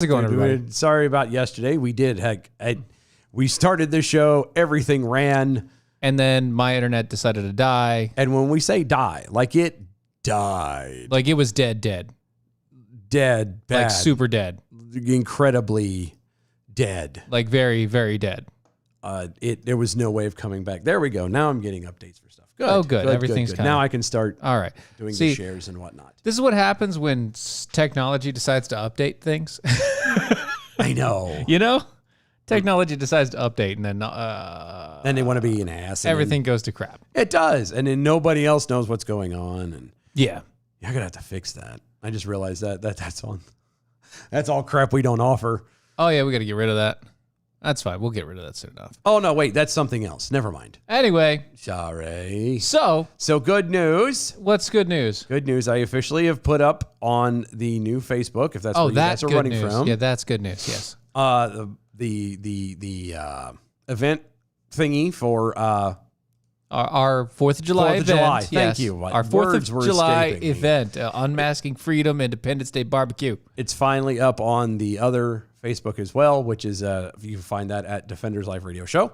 How's it going, everybody? Sorry about yesterday. We did. Heck, we started the show. Everything ran. And then my internet decided to die. And when we say die, like it died. Like it was dead. Dead. Bad. Like super dead. Incredibly dead. Like very, very dead. There was no way of coming back. There we go. Now I'm getting updates for stuff. Good. Oh, good. Everything's good. kinda- Now I can start All right. doing See, the shares and whatnot. this is what happens when technology decides to update things. I know. You know? Technology decides to update and then Then they want to be an ass. And everything goes to crap. then it does. And then nobody else knows what's going on. And Yeah. you're going to have to fix that. I just realized that's on. That's all crap we don't offer. Oh, yeah, we got to get rid of that. That's fine. We'll get rid of that soon enough. Oh, no, wait. That's something else. Never mind. Anyway, Sorry. so So good news. what's good news? Good news. I officially have put up on the new Facebook, if that's Oh, where you guys that's are good running news. from. Yeah, that's good news. Yes. The event thingy for Our 4th of July 4th of event. July. Yes. Thank you. Our 4th Words of were July escaping me. event, Unmasking Freedom Independence Day Barbecue. it's finally up on the other Facebook as well, which is you can find that at Defenders Live Radio Show.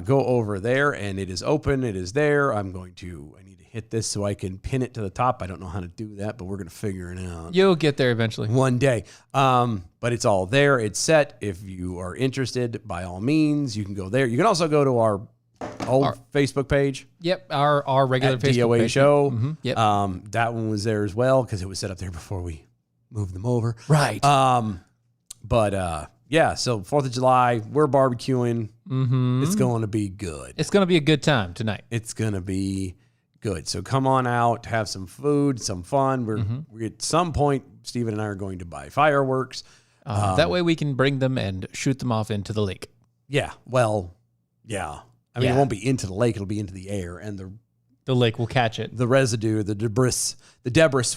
Go over there and it is open. It is there. I need to hit this so I can pin it to the top. I don't know how to do that, but we're going to figure it out. You'll get there eventually. One day. But it's all there. It's set. If you are interested, by all means, you can go there. You can also go to our old Facebook page. Yep, our regular At Facebook DOA page. show. Yep. That one was there as well because it was set up there before we moved them over. Right. Yeah, so 4th of July, we're barbecuing. It's going to be good. It's going to be a good time tonight. It's going to be good. So come on out, have some food, some fun. We're at some point, Stephen and I are going to buy fireworks. That way we can bring them and shoot them off into the lake. Yeah, well, yeah. I mean, Yeah. it won't be into the lake; it'll be into the air, and The lake will catch it. the residue, the debris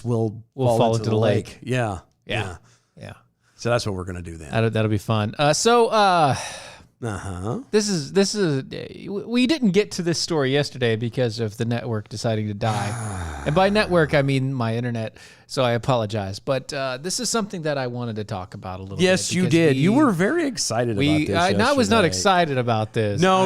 will fall into the lake. Yeah, Yeah. So that's what we're gonna do then. That'll be fun. This is we didn't get to this story yesterday because of the network deciding to die. And by network I mean my internet, so I apologize. But this is something that I wanted to talk about a little bit. Yes, you because did. You were very excited about this. I was not yesterday. excited about this. No,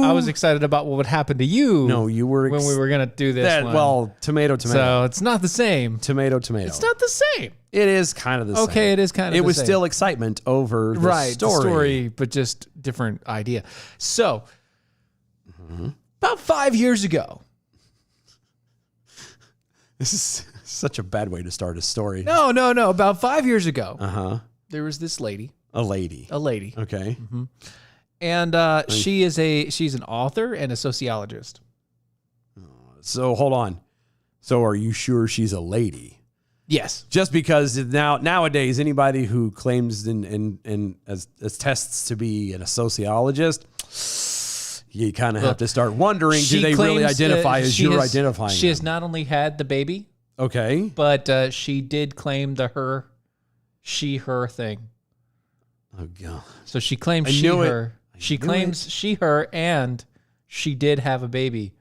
I was excited about what would happen to you. No, you were when we were gonna do this one. Well, tomato. So it's not the same. Tomato. It's not the same. It is kind of the same. Okay, it is kind of It the was same. still excitement over the story. but just different idea. So, about 5 years ago. This is such a bad way to start a story. No. About 5 years ago, Uh-huh. there was this lady, A lady. Okay. and she's an author and a sociologist. So hold on. So are you sure she's a lady? Yes. Just because nowadays anybody who claims and as tests to be a sociologist, you kind of have to start wondering, do they really identify as you're identifying? She has not only had the baby, Okay. but she did claim the she/her thing. Oh god. So she claims I knew it. she/her. She claims she/her, and she did have a baby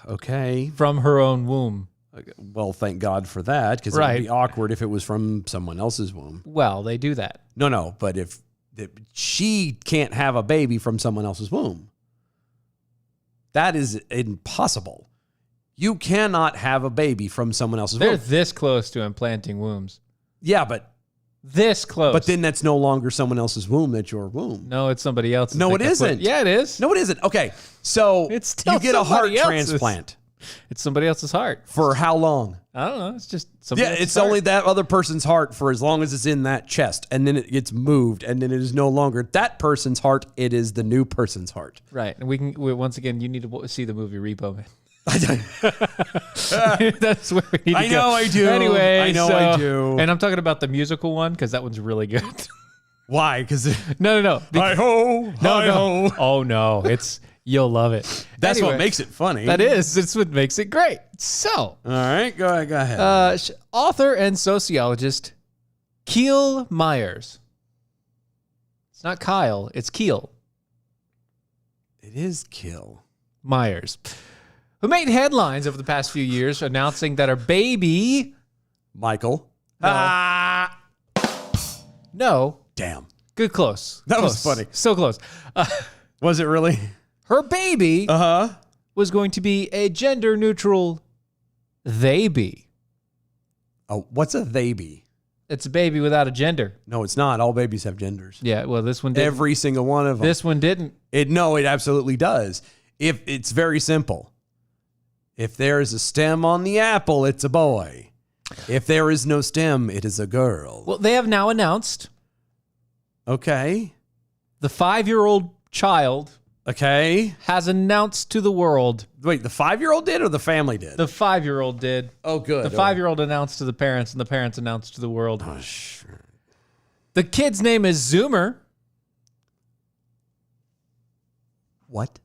Okay. from her own womb. Well, thank God for that, because it Right. would be awkward if it was from someone else's womb. Well, they do that. No, but if she can't have a baby from someone else's womb, that is impossible. You cannot have a baby from someone else's They're womb. this close to implanting wombs. Yeah, but This close. then that's no longer someone else's womb. That's your womb. No, it's somebody else's. No, They it can put- isn't. Yeah, it is. No, it isn't. Okay, so It's still you get a heart somebody else's. transplant It's somebody else's heart. for how long? I don't know. It's just somebody Yeah, else's it's heart. only that other person's heart for as long as it's in that chest, and then it gets moved, and then it is no longer that person's heart. It is the new person's heart. Right. And once again, you need to see the movie Repo Man. That's where we need to I go. know I do. Anyway, I know I do. And I'm talking about the musical one because that one's really good. Why? Because No. hi ho, hi ho. Oh no, you'll love it. That's Anyway, what makes it funny. That is. It's what makes it great. So, All right, go ahead. author and sociologist Keel Myers. It's not Kyle. It's Keel It is Kill. Myers, who made headlines over the past few years announcing that her baby Michael. No. No. Damn. Good close. That Close. was funny. So close. Was it really? Her baby was going to be a gender neutral they be. Oh, what's a they be? It's a baby without a gender. No, it's not. All babies have genders. Yeah, well, this one didn't. Every single one of them. This one didn't. It absolutely does. If it's very simple. If there is a stem on the apple, it's a boy. If there is no stem, it is a girl. Well, they have now announced Okay. the 5-year-old child Okay. has announced to the world. Wait, the 5-year-old did or the family did? The 5-year-old did. Oh, good. The 5-year-old announced to the parents, and the parents announced to the world. Oh, sure. The kid's name is Zoomer. What?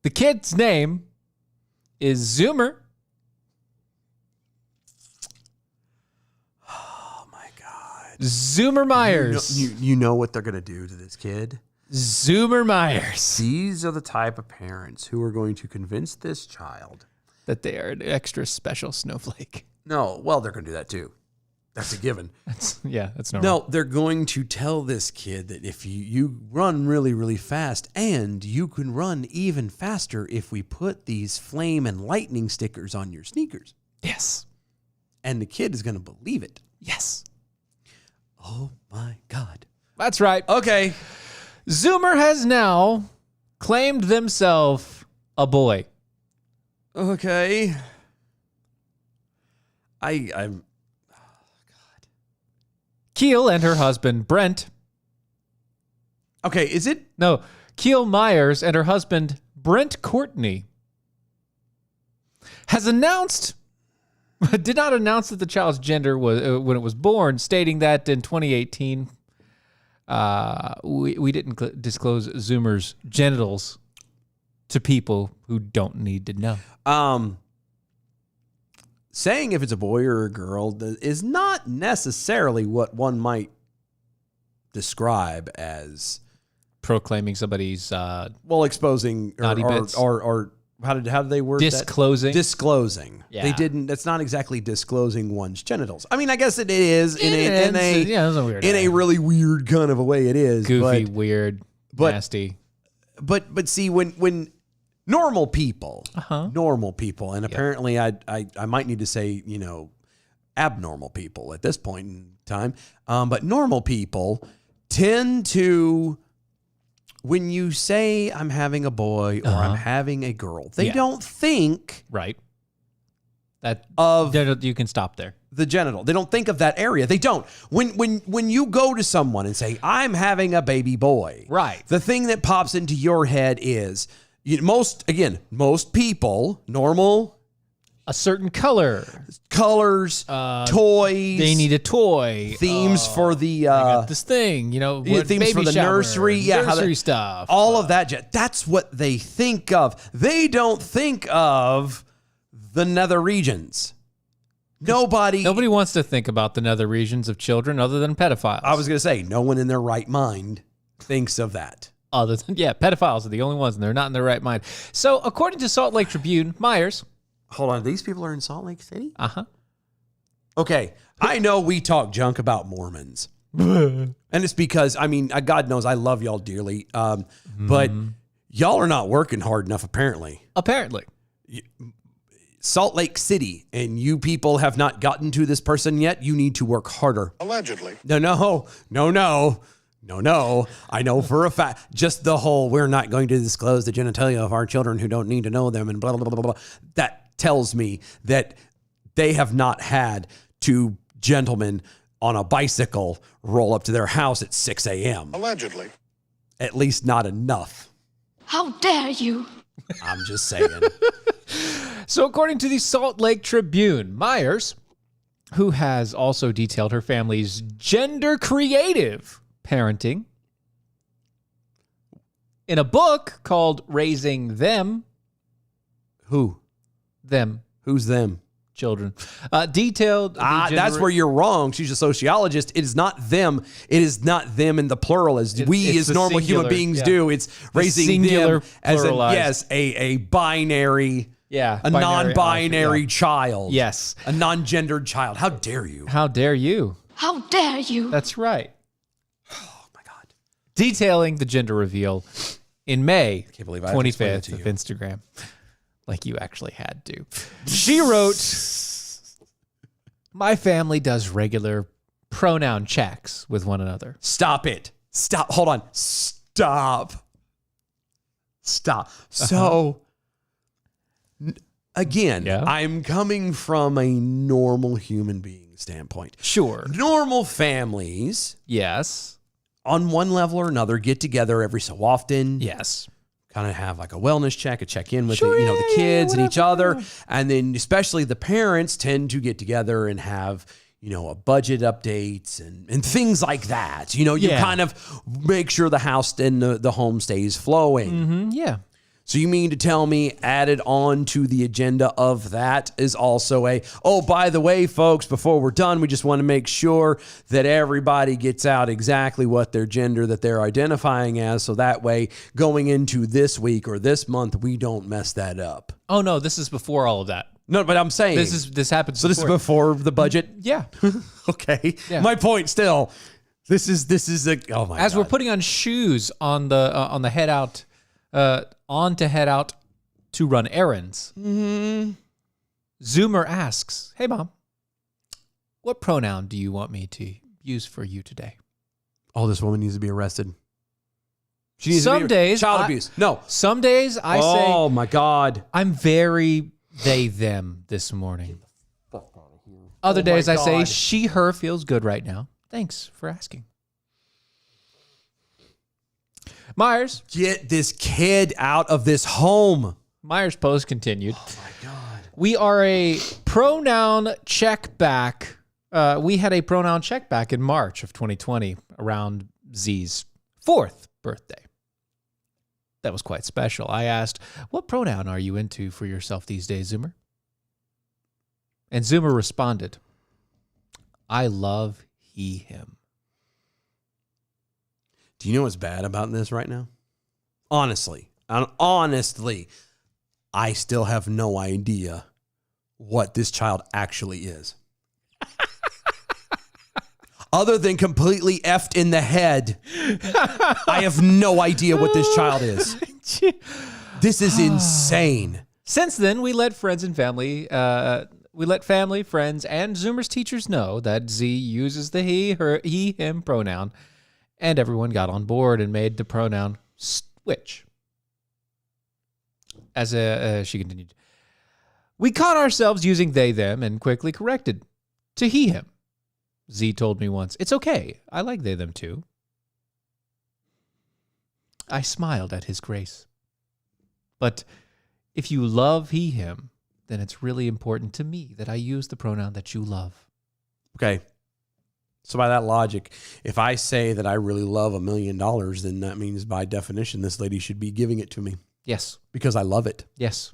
The kid's name is Zoomer. Oh, my God. Zoomer Myers. You know what they're going to do to this kid? Zoomer Myers. These are the type of parents who are going to convince this child. That they are an extra special snowflake. No, well, they're going to do that too. That's a given. That's normal. No, they're going to tell this kid that if you run really, really fast, and you can run even faster if we put these flame and lightning stickers on your sneakers. Yes. And the kid is going to believe it. Yes. Oh my God. That's right. Okay. Zoomer has now claimed themselves a boy. Okay. I'm Keel and her husband, Brent. okay. Is it? No, Keel Myers and her husband, Brent Courtney, has announced, did not announce that the child's gender was when it was born, stating that in 2018, we didn't disclose Zoomer's genitals to people who don't need to know. Saying if it's a boy or a girl is not necessarily what one might describe as Proclaiming somebody's exposing naughty bits. or how did they word disclosing. that? Disclosing. Yeah. They didn't. That's not exactly disclosing one's genitals. I mean, I guess it is in it's a weird a really weird kind of a way. It is goofy, weird, but- nasty. But see when normal people, and apparently I might need to say, abnormal people at this point in time. But normal people tend to, when you say I'm having a boy or I'm having a girl, they don't think Right. You can stop there. the genital. They don't think of that area. They don't. When you go to someone and say I'm having a baby boy, Right. the thing that pops into your head is most people, normal A certain color. colors, toys. They need a toy. themes for the Got this thing, themes baby for the shower, nursery, nursery stuff. all of that. That's what they think of. They don't think of the nether regions. Nobody wants to think about the nether regions of children other than pedophiles. I was going to say, no one in their right mind thinks of that. Other than, pedophiles are the only ones, and they're not in their right mind. So, according to Salt Lake Tribune, Myers. Hold on, these people are in Salt Lake City? Uh-huh. Okay, I know we talk junk about Mormons. And it's because, God knows I love y'all dearly, but y'all are not working hard enough, apparently. Apparently. Salt Lake City, and you people have not gotten to this person yet, you need to work harder. Allegedly. No. I know for a fact, just the whole, we're not going to disclose the genitalia of our children who don't need to know them and blah, blah, blah, blah, blah. That tells me that they have not had two gentlemen on a bicycle roll up to their house at 6 a.m. Allegedly. At least not enough. How dare you? I'm just saying. So, according to the Salt Lake Tribune, Myers, who has also detailed her family's gender creative parenting in a book called Raising Them. Who? Them. Who's them? Children. Detailed. That's where you're wrong. She's a sociologist. It is not them. It is not them in the plural as we it's as the normal singular, human beings yeah. do. It's raising singular them as pluralized. a binary, Yeah. a non-binary yeah. child. Yes. A non-gendered child. How dare you? How dare you? How dare you? That's right. Oh my God. Detailing the gender reveal in May Can't believe I have to explain it 25th to of you. Instagram. Like you actually had to. She wrote, my family does regular pronoun checks with one another. Stop it. Stop. Hold on. Stop. So, again, Yeah. I'm coming from a normal human being standpoint. Sure. Normal families, Yes. on one level or another, get together every so often. Yes. Kind of have like a wellness check, a check-in with Sure, the yeah, kids and each whatever, other. And then especially the parents tend to get together and have, a budget updates and things like that. You Yeah. kind of make sure the house and the home stays flowing. Yeah. So you mean to tell me added on to the agenda of that is also by the way, folks, before we're done, we just want to make sure that everybody gets out exactly what their gender that they're identifying as. So that way, going into this week or this month, we don't mess that up. Oh no, this is before all of that. No, but I'm saying This happens. so. This is before the budget. Yeah. Okay. Yeah. My point still. This is a oh my. As God. we're putting on shoes on the head out, on to head out to run errands. Mm-hmm. Zoomer asks, "Hey mom, what pronoun do you want me to use for you today?" Oh, this woman needs to be arrested. She needs Some to be days child I- abuse. No. Some days I say Oh my God. I'm very they them this morning. Other Oh, days my I say God. she her feels good right now. Thanks for asking. Myers Get this kid out of this home. Myers' post continued. Oh my God. We are a pronoun check back. We had a pronoun check back in March of 2020 around Z's 4th birthday. That was quite special. I asked, what pronoun are you into for yourself these days, Zoomer? And Zoomer responded, I love he, him. Do you know what's bad about this right now? Honestly, I still have no idea what this child actually is. Other than completely effed in the head, I have no idea what this child is. This is insane. Since then, we let friends and family, family, friends, and Zoomer's teachers know that Z uses the he, her, he, him pronoun, and everyone got on board and made the pronoun switch. As she continued, we caught ourselves using they, them, and quickly corrected to he, him. Z told me once, it's okay. I like they, them too. I smiled at his grace. But if you love he, him, then it's really important to me that I use the pronoun that you love. Okay. So by that logic, if I say that I really love $1 million, then that means by definition, this lady should be giving it to me Yes. because I love it. Yes.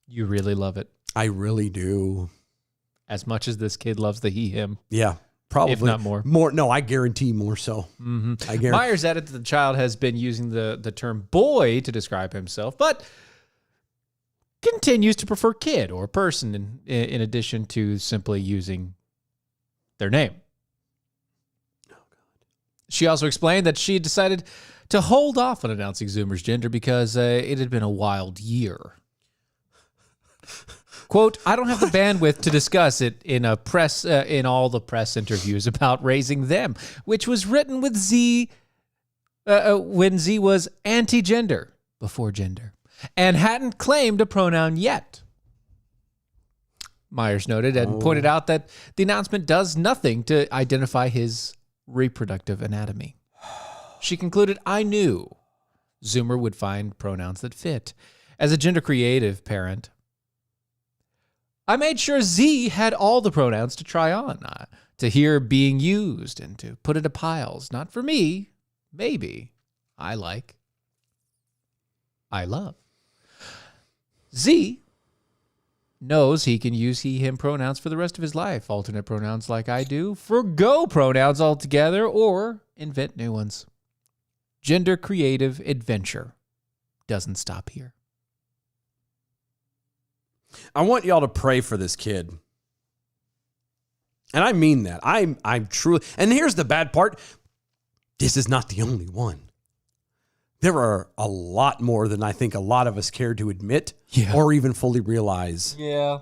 You really love it. I really do. As much as this kid loves the he, him. Yeah, probably. If not more. More. No, I guarantee more so. Mm-hmm. I guarantee. Myers added that the child has been using the term boy to describe himself, but continues to prefer kid or person in addition to simply using their name. She also explained that she had decided to hold off on announcing Zoomer's gender because it had been a wild year. Quote, I don't have the bandwidth to discuss it in all the press interviews about raising them, which was written with Z when Z was anti-gender, before gender, and hadn't claimed a pronoun yet. Myers noted and pointed out that the announcement does nothing to identify his reproductive anatomy. She concluded, I knew Zoomer would find pronouns that fit. As a gender creative parent, I made sure Z had all the pronouns to try on, to hear being used, and to put into piles. Not for me, maybe. I like. I love. Z knows he can use he, him pronouns for the rest of his life. Alternate pronouns like I do. Forgo pronouns altogether or invent new ones. Gender creative adventure doesn't stop here. I I want y'all to pray for this kid. And I mean that. I'm truly, and here's the bad part. This is not the only one. There are a lot more than I think a lot of us care to admit or even fully realize. Yeah.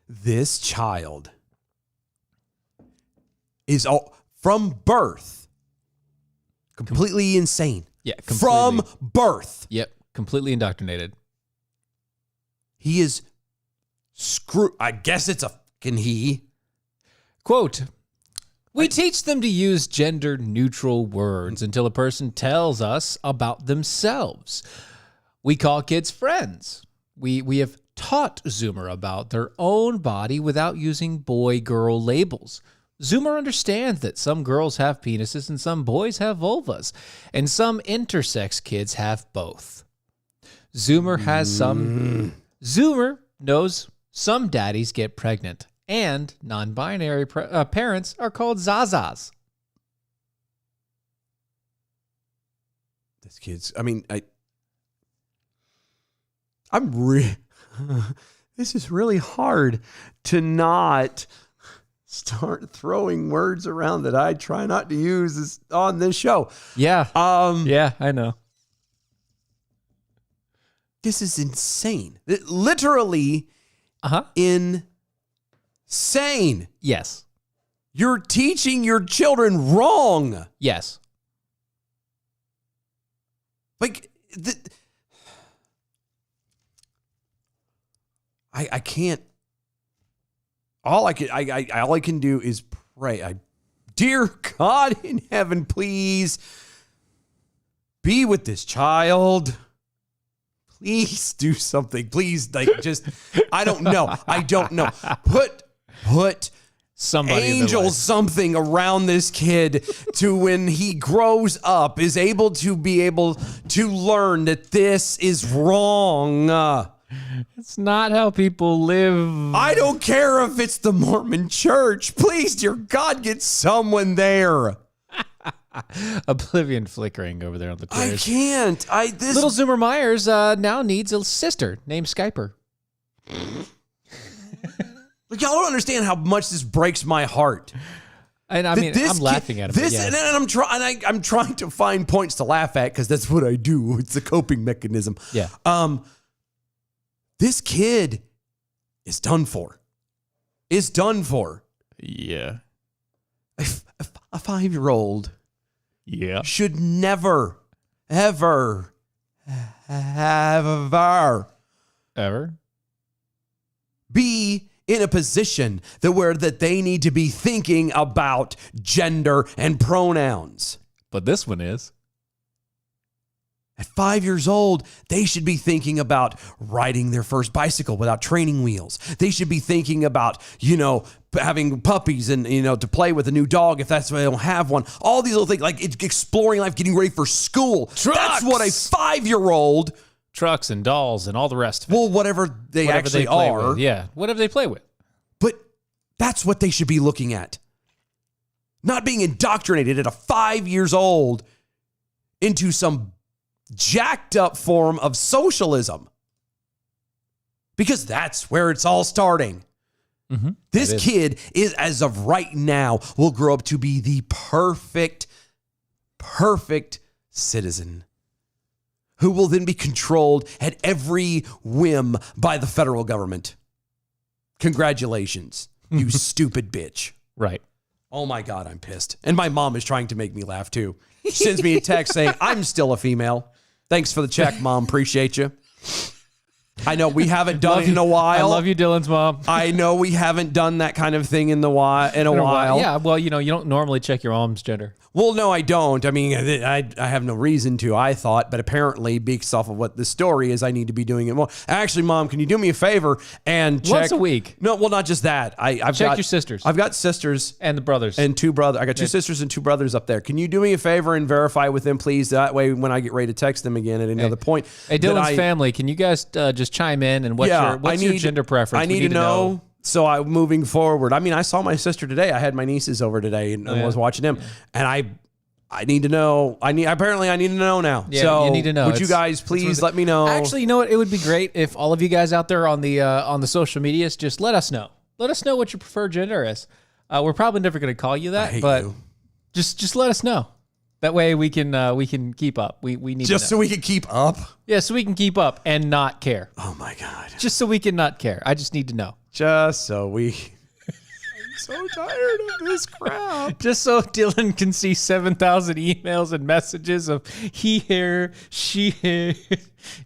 This child is from birth completely insane. Yeah, completely. From birth. Yep, completely indoctrinated. He is screwed. I guess it's a fucking he. Quote, we teach them to use gender-neutral words until a person tells us about themselves. We call kids friends. We have taught Zoomer about their own body without using boy-girl labels. Zoomer understands that some girls have penises and some boys have vulvas, and some intersex kids have both. Zoomer knows some daddies get pregnant, and non-binary parents are called Zazas. This kid's, I mean, this is really hard to not start throwing words around that I try not to use on this show. Yeah. Yeah, I know. This is insane. Literally insane. Yes. You're teaching your children wrong. Yes. Like, I can't. All I can do is pray. Dear God in heaven, please be with this child. Please do something. Please, I don't know. Put somebody angel something around this kid to when he grows up is able to learn that this is wrong. It's not how people live. I don't care if it's the Mormon church. Please, dear God, get someone there. Oblivion flickering over there on the Twitter. I can't. Little Zoomer Myers now needs a sister named Skyper. Like, y'all don't understand how much this breaks my heart. And I mean, I'm laughing at it. And I'm trying to find points to laugh at because that's what I do. It's a coping mechanism. Yeah. This kid is done for. Is done for. Yeah. A 5-year-old. Yeah. Should never, ever be in a position that they need to be thinking about gender and pronouns. But this one is. At 5 years old, they should be thinking about riding their first bicycle without training wheels. They should be thinking about, having puppies and, to play with a new dog if that's why they don't have one. All these little things, like exploring life, getting ready for school. Trucks. That's what a 5-year-old. Trucks and dolls and all the rest of it. Well, whatever they actually are. With. Yeah, whatever they play with. But that's what they should be looking at. Not being indoctrinated at a 5 years old into some jacked up form of socialism. Because that's where it's all starting. Mm-hmm. This kid is, as of right now, will grow up to be the perfect citizen who will then be controlled at every whim by the federal government. Congratulations, you stupid bitch. Right. Oh my God, I'm pissed. And my mom is trying to make me laugh too. She sends me a text saying, I'm still a female. Thanks for the check, Mom. Appreciate you. I know we haven't done it in a while. I love you, Dylan's mom. I know we haven't done that kind of thing in a while. Yeah, well, you don't normally check your mom's gender. Well, no, I don't. I mean, I have no reason to, I thought, but apparently, based off of what the story is, I need to be doing it more. Actually, Mom, can you do me a favor and check? Once a week. No, well, not just that. I've check got your sisters. I've got sisters. And the brothers. And 2 brothers. I got 2 sisters and 2 brothers up there. Can you do me a favor and verify with them, please? That way, when I get ready to text them again at another point. Hey, Dylan's family, can you guys just chime in and what's your gender preference? I need to know. So moving forward, I mean, I saw my sister today. I had my nieces over today and was watching them. And I need to know. Apparently I need to know now. Yeah, so you need to know. Would you guys please let me know? Actually, you know what? It would be great if all of you guys out there on the social medias just let us know. Let us know what your preferred gender is. We're probably never going to call you I that, hate but you. just let us know. That way we can keep up. We need Just to so know. we can keep up. Yeah, so we can keep up and not care. Oh my God. Just so we can not care. I just need to know. Just so we. I'm so tired of this crap. Just so Dylan can see 7,000 emails and messages of he here, she here,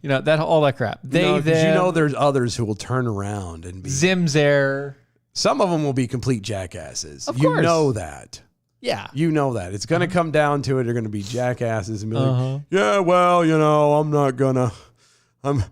that all that crap. They, No, 'cause them, there's others who will turn around and be. Zimzer. Some of them will be complete jackasses. Of You course. know that. Yeah. You know that. It's going to come down to it. They're going to be jackasses and be like, Uh-huh. yeah, well, I'm not going to, I'm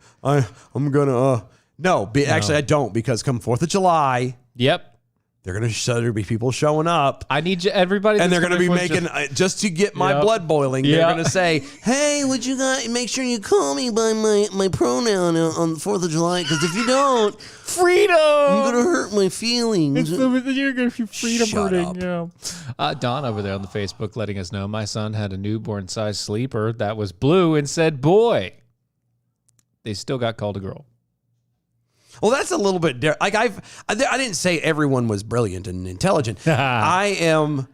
going to, no, actually I don't, because come 4th of July, Yep. there'll be people showing up. I need everybody. And that's they're going to be coming for making, just to get my Yep. blood boiling, Yeah. they're going to say, hey, would you guys make sure you call me by my pronoun on the 4th of July? Because if you don't, freedom. I'm going to hurt my feelings. You're going to be freedom Shut hurting. up. Yeah. Don over there on the Facebook letting us know my son had a newborn sized sleeper that was blue and said boy. They still got called a girl. Well, that's a little bit different. Like I didn't say everyone was brilliant and intelligent. I am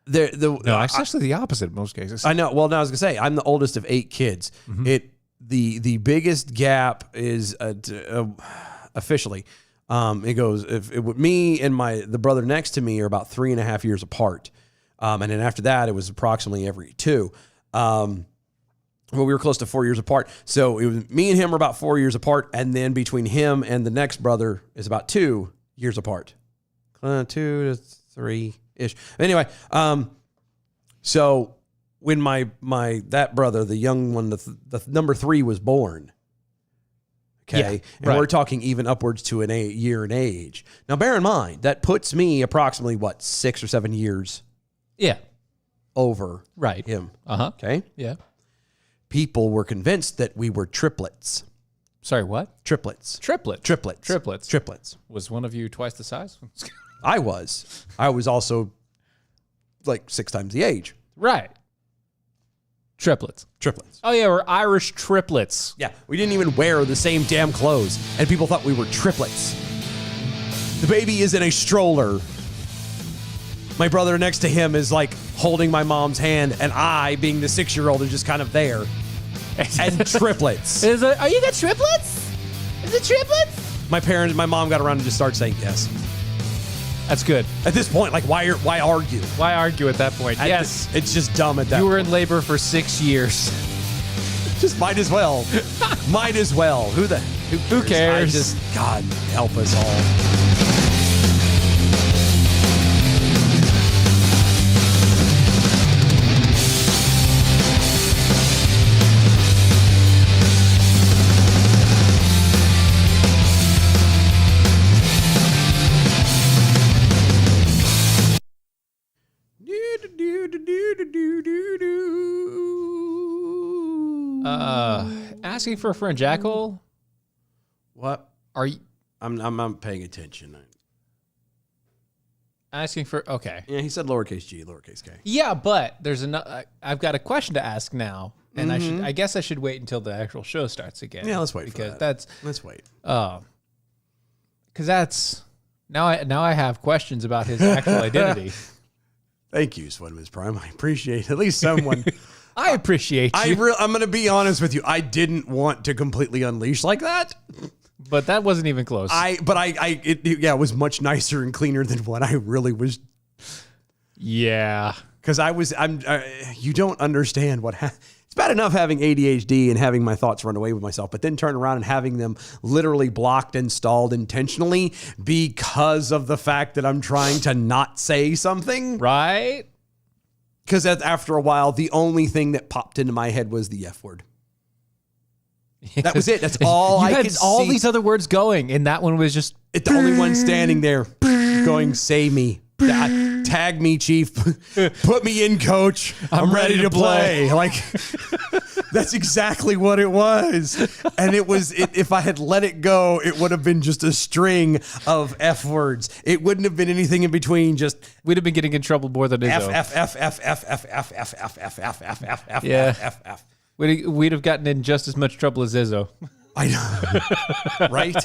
No, it's actually the opposite in most cases. I know. Well, now I was gonna say I'm the oldest of 8 kids. The biggest gap is officially. It goes me and the brother next to me are about 3.5 years apart, and then after that it was approximately every 2. Well, we were close to 4 years apart. So it was me and him are about 4 years apart, and then between him and the next brother is about 2 years apart, 2 to 3 ish. Anyway, so when that brother, the young one, the number 3 was born. Okay, Yeah, and right. we're talking even upwards to a year in age. Now, bear in mind that puts me approximately 6 or 7 years Yeah. over Right. him. Uh-huh. Okay. Yeah. People were convinced that we were triplets. Sorry, what? Triplets. Triplets. Was one of you twice the size? I was also like 6 times the age. Right. Triplets. Oh, yeah, we're Irish triplets. Yeah, we didn't even wear the same damn clothes, and people thought we were triplets. The baby is in a stroller. My brother next to him is like holding my mom's hand, and I, being the 6-year-old, is just kind of there. And triplets. Are you the triplets? Is it triplets? My mom got around and just started saying yes. That's good. At this point, like, why argue? Why argue at that point? Yes. It's just dumb at that You were point. in labor for 6 years. Just might as well. Might as well. Who cares? God help us all. Asking for a friend, Jackal? What? Are you I'm paying attention. asking for... Okay. Yeah, he said lowercase g, lowercase k. Yeah, but there's another... I've got a question to ask now, and I guess I should wait until the actual show starts again. Yeah, let's wait for because that. Let's wait. because that's now I have questions about his actual identity. Thank you, Swedman's Prime. I appreciate at least someone. I appreciate you, I'm going to be honest with you. I didn't want to completely unleash like that. but that wasn't even close. It was much nicer and cleaner than what I really was. Yeah. Because you don't understand what it's bad enough having ADHD and having my thoughts run away with myself, but then turn around and having them literally blocked and stalled intentionally because of the fact that I'm trying to not say something. Right? Because after a while, the only thing that popped into my head was the F word. That was it. That's all you I had could all see. these other words going, and that one was just... It's the only one standing there going, say me. Tag me, chief. Put me in, coach. I'm ready to play. Like, that's exactly what it was. And if I had let it go, it would have been just a string of F words. It wouldn't have been anything in between, just We'd have been getting in trouble more than Izzo. F. Yeah. We'd have gotten in just as much trouble as Izzo. I know. Right?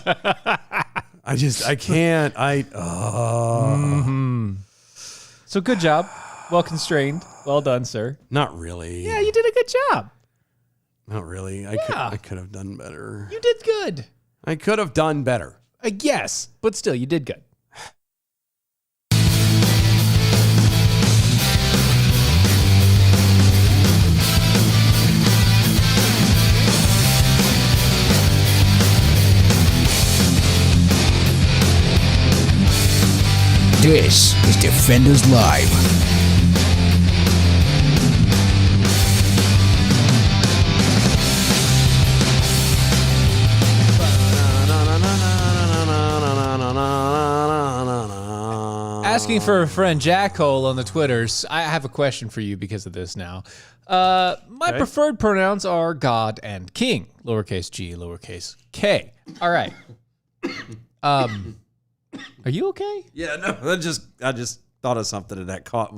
I can't. So good job. Well constrained. Well done, sir. Not really. Yeah, you did a good job. Not really. I could have done better. You did good. I could have done better. I guess, but still, you did good. This is Defenders Live. Asking for a friend Jackhole on the Twitters. I have a question for you because of this now. My preferred pronouns are God and King, lowercase g, lowercase k. All right. Are you okay? Yeah, no, I just thought of something and that caught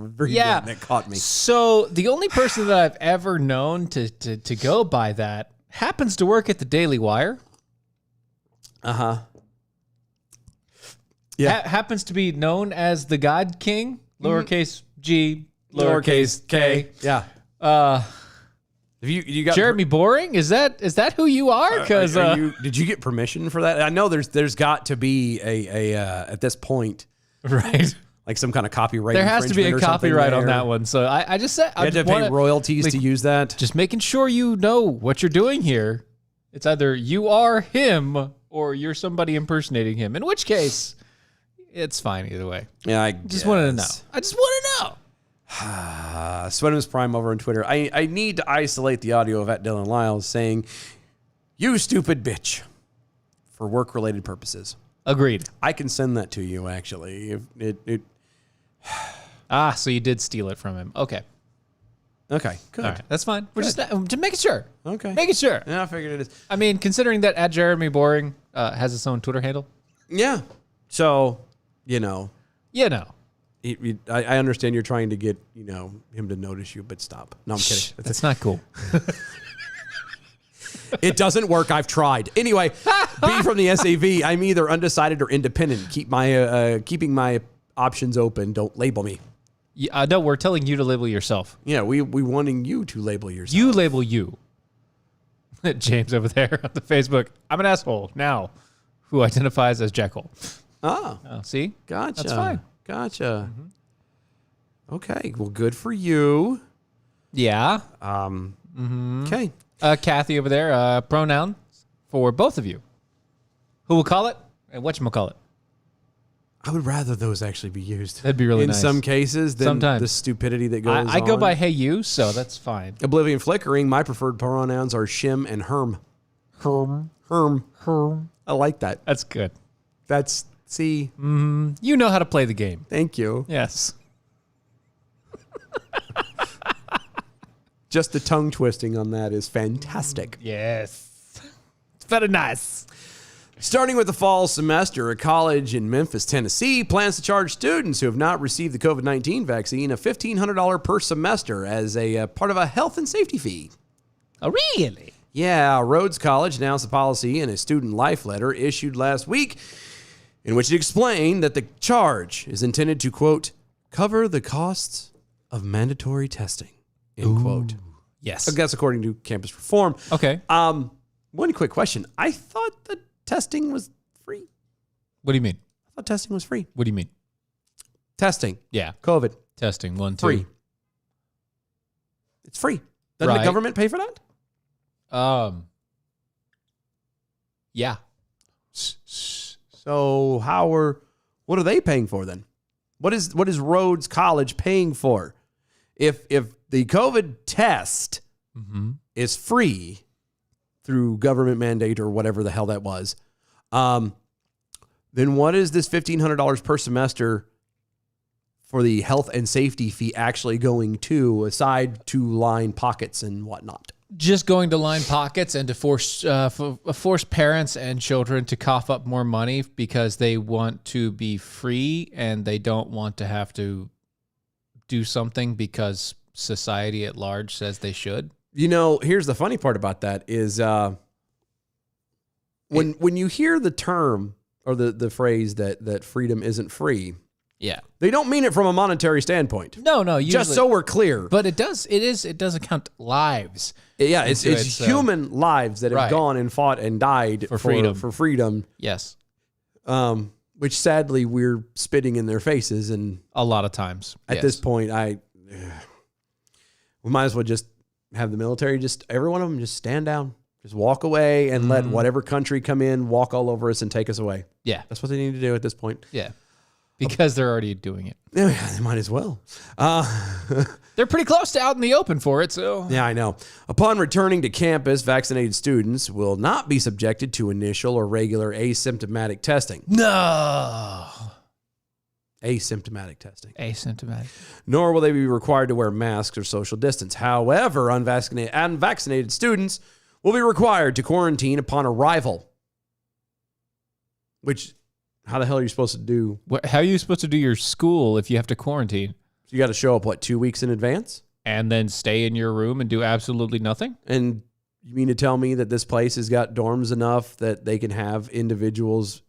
me. So the only person that I've ever known to go by that happens to work at the Daily Wire. Uh-huh. Yeah. Happens to be known as the God King, lowercase g, lowercase k. Yeah. Have you got Jeremy Boring? Is that who you are? Because did you get permission for that? I know there's got to be a at this point, right, like some kind of copyright. There has to be a infringement or something copyright on there. that one. So I just said You had to pay royalties to use that. Just making sure you know what you're doing here. It's either you are him or you're somebody impersonating him. In which case, it's fine either way. Yeah, I Just wanted to know. I just want to know. Sweatimus Prime over on Twitter. I need to isolate the audio of @Dylan Lyles saying, "You stupid bitch," for work-related purposes. Agreed. I can send that to you actually. If it So you did steal it from him. Okay. Okay, good. All right. That's fine. We're just making sure. Okay. Making sure. Yeah, I figured it is. I mean, considering that @Jeremy Boring has its own Twitter handle. Yeah. So, you know, I understand you're trying to get, him to notice you, but stop. No, I'm kidding. That's not cool. It doesn't work. I've tried. Anyway, B from the SAV. I'm either undecided or independent. Keeping my options open. Don't label me. Yeah, no, we're telling you to label yourself. Yeah, we wanting you to label yourself. You label you. James over there on the Facebook. I'm an asshole now who identifies as Jekyll. Oh, see? gotcha. That's fine. Gotcha. Mm-hmm. Okay, well, good for you. Yeah. Okay. Kathy over there, pronoun for both of you. Who will call it and whatchamacallit? I would rather those actually be used. That'd be really in nice. some cases than Sometimes. the stupidity that goes on. I go by hey you, so that's fine. Oblivion Flickering. My preferred pronouns are Shim and Herm. Herm. I like that. That's good. That's, see. You know how to play the game. Thank you. Yes. Just the tongue twisting on that is fantastic. Yes. It's very nice. Starting with the fall semester, a college in Memphis, Tennessee plans to charge students who have not received the COVID-19 vaccine a $1,500 per semester as a part of a health and safety fee. Oh, really? Yeah, Rhodes College announced the policy in a student life letter issued last week in which it explained that the charge is intended to, quote, cover the costs of mandatory testing, end quote. Yes. That's according to Campus Reform. Okay. One quick question. I thought that testing was free. What do you mean? I thought testing was free. What do you mean? Testing. Yeah. COVID. Testing. 1, 2. Free. It's free. Doesn't the Right. government pay for that? Yeah. So what are they paying for then? What is Rhodes College paying for? If the COVID test is free through government mandate or whatever the hell that was, then what is this $1,500 per semester for the health and safety fee actually going to, aside to line pockets and whatnot? Just going to line pockets and to force parents and children to cough up more money because they want to be free and they don't want to have to do something because society at large says they should. Here's the funny part about that is when you hear the term or the phrase that freedom isn't free, Yeah. They don't mean it from a monetary standpoint. No, usually, Just so we're clear. But it does account lives. Yeah, it's into it, human lives that have Right. gone and fought and died For freedom. For freedom, Yes. which sadly we're spitting in their faces. And A lot of times. at this point, we might as well just have the military, just every one of them, just stand down, just walk away, and let whatever country come in, walk all over us and take us away. Yeah. That's what they need to do at this point. Yeah. Because they're already doing it. Yeah, they might as well. They're pretty close to out in the open for it, so. Yeah, I know. Upon returning to campus, vaccinated students will not be subjected to initial or regular asymptomatic testing. No. Asymptomatic testing. Asymptomatic. Nor will they be required to wear masks or social distance. However, unvaccinated students will be required to quarantine upon arrival. Which, how the hell are you supposed to do? How are you supposed to do your school if you have to quarantine? You got to show up, 2 weeks in advance? And then stay in your room and do absolutely nothing? And you mean to tell me that this place has got dorms enough that they can have individuals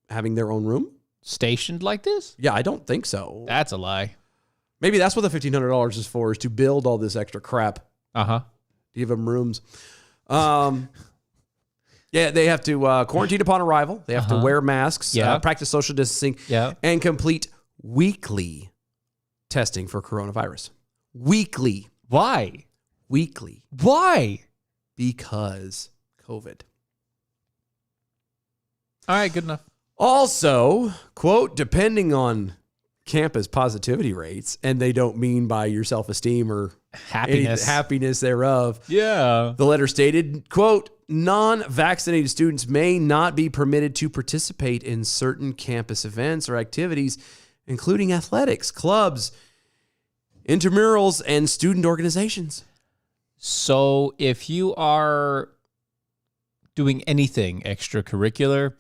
having their own room? Stationed like this? Yeah, I don't think so. That's a lie. Maybe that's what the $1,500 is for, is to build all this extra crap. Uh-huh. To give them rooms. Yeah, they have to quarantine upon arrival. They have to wear masks, practice social distancing, and complete weekly testing for coronavirus. Weekly. Why? Weekly. Why? Because COVID. All right, good enough. Also, quote, depending on campus positivity rates, and they don't mean by your self-esteem or happiness thereof. Yeah. The letter stated, quote, non-vaccinated students may not be permitted to participate in certain campus events or activities, including athletics, clubs, intramurals, and student organizations. So if you are doing anything extracurricular,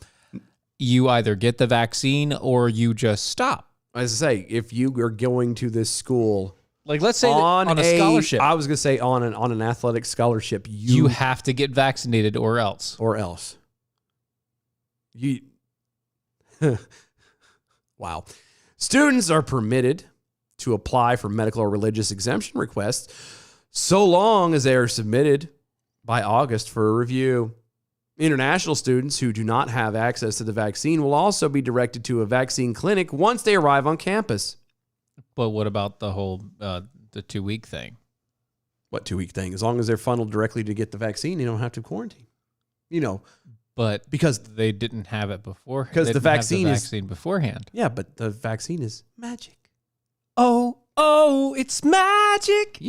you either get the vaccine or you just stop. As I say, if you are going to this school, like let's say on a scholarship, I was going to say on an athletic scholarship, you have to get vaccinated or else. Wow. Students are permitted to apply for medical or religious exemption requests so long as they are submitted by August for a review. International students who do not have access to the vaccine will also be directed to a vaccine clinic once they arrive on campus. But what about the whole the 2-week thing? What 2-week thing? As long as they're funneled directly to get the vaccine, they don't have to quarantine. But because they didn't have it before. Because the vaccine is beforehand. Yeah, but the vaccine is magic. Oh, it's magic.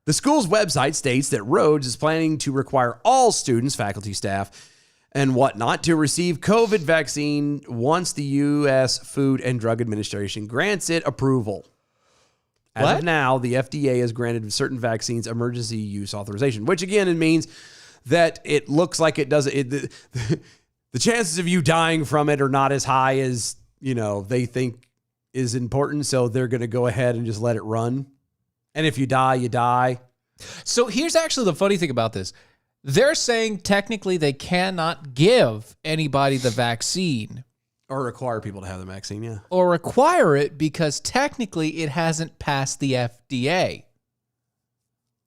The school's website states that Rhodes is planning to require all students, faculty, staff, and whatnot to receive COVID vaccine once the U.S. Food and Drug Administration grants it approval. As of now, the FDA has granted certain vaccines emergency use authorization, which again, it means that it looks like it does. The chances of you dying from it are not as high as, they think is important. So they're going to go ahead and just let it run. And if you die, you die. So here's actually the funny thing about this. They're saying technically they cannot give anybody the vaccine. Or require people to have the vaccine, yeah. Or require it because technically it hasn't passed the FDA.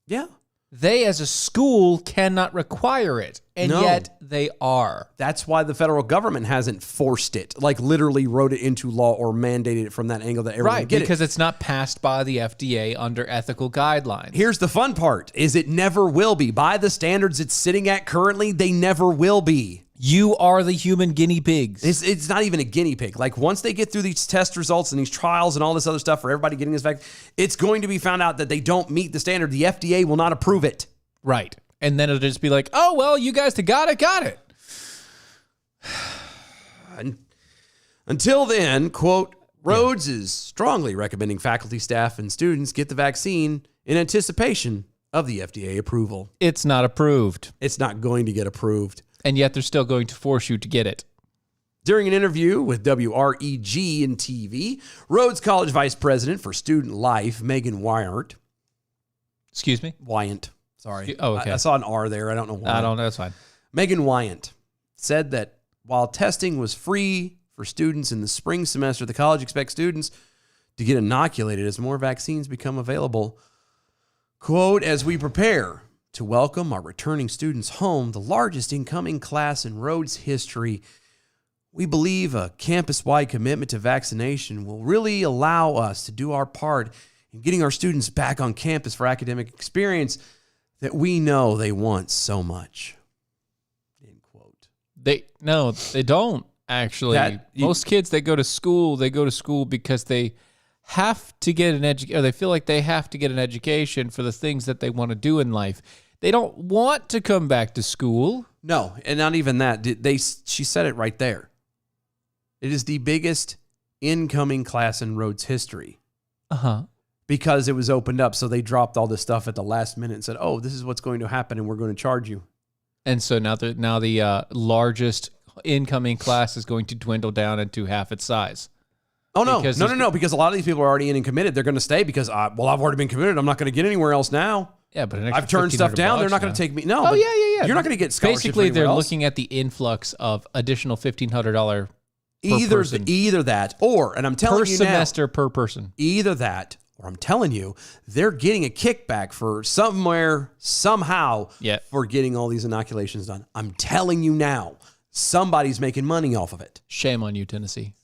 Yeah. They, as a school, cannot require it, and yet they are. That's why the federal government hasn't forced it, like literally wrote it into law or mandated it from that angle that everyone get because it's not passed by the FDA under ethical guidelines. Here's the fun part, is it never will be. By the standards it's sitting at currently, they never will be. You are the human guinea pigs. It's not even a guinea pig. Like once they get through these test results and these trials and all this other stuff for everybody getting this vaccine, it's going to be found out that they don't meet the standard. The FDA will not approve it. Right. And then it'll just be like, oh, well, you guys got it. Until then, quote, Rhodes is strongly recommending faculty, staff, and students get the vaccine in anticipation of the FDA approval. It's not approved. It's not going to get approved. And yet they're still going to force you to get it. During an interview with WREG and TV, Rhodes College Vice President for Student Life, Megan Wyant. Excuse me? Wyant. Sorry. Oh, okay. I saw an R there. I don't know why. I don't know. That's fine. Megan Wyant said that while testing was free for students in the spring semester. The college expects students to get inoculated as more vaccines become available. Quote, as we prepare to welcome our returning students home, the largest incoming class in Rhodes history, we believe a campus-wide commitment to vaccination will really allow us to do our part in getting our students back on campus for academic experience that we know they want so much. End quote. They don't actually. Most kids that go to school, they go to school because they have to get an education, or they feel like they have to get an education for the things that they want to do in life. They don't want to come back to school. No, and not even that. She said it right there. It is the biggest incoming class in Rhodes history. Uh-huh. Because it was opened up, so they dropped all this stuff at the last minute and said, "Oh, this is what's going to happen, and we're going to charge you." And so now the largest incoming class is going to dwindle down into half its size. Oh, no. No. Because a lot of these people are already in and committed. They're going to stay because, I've already been committed. I'm not going to get anywhere else now. Yeah, but I've turned stuff down. They're not going to take me. No. Oh, yeah. You're not going to get scholarships. Basically, they're else. looking at the influx of additional $1,500 either that, or, and I'm telling per you semester now, per person. Either that, or I'm telling you, they're getting a kickback for somehow, for getting all these inoculations done. I'm telling you now, somebody's making money off of it. Shame on you, Tennessee.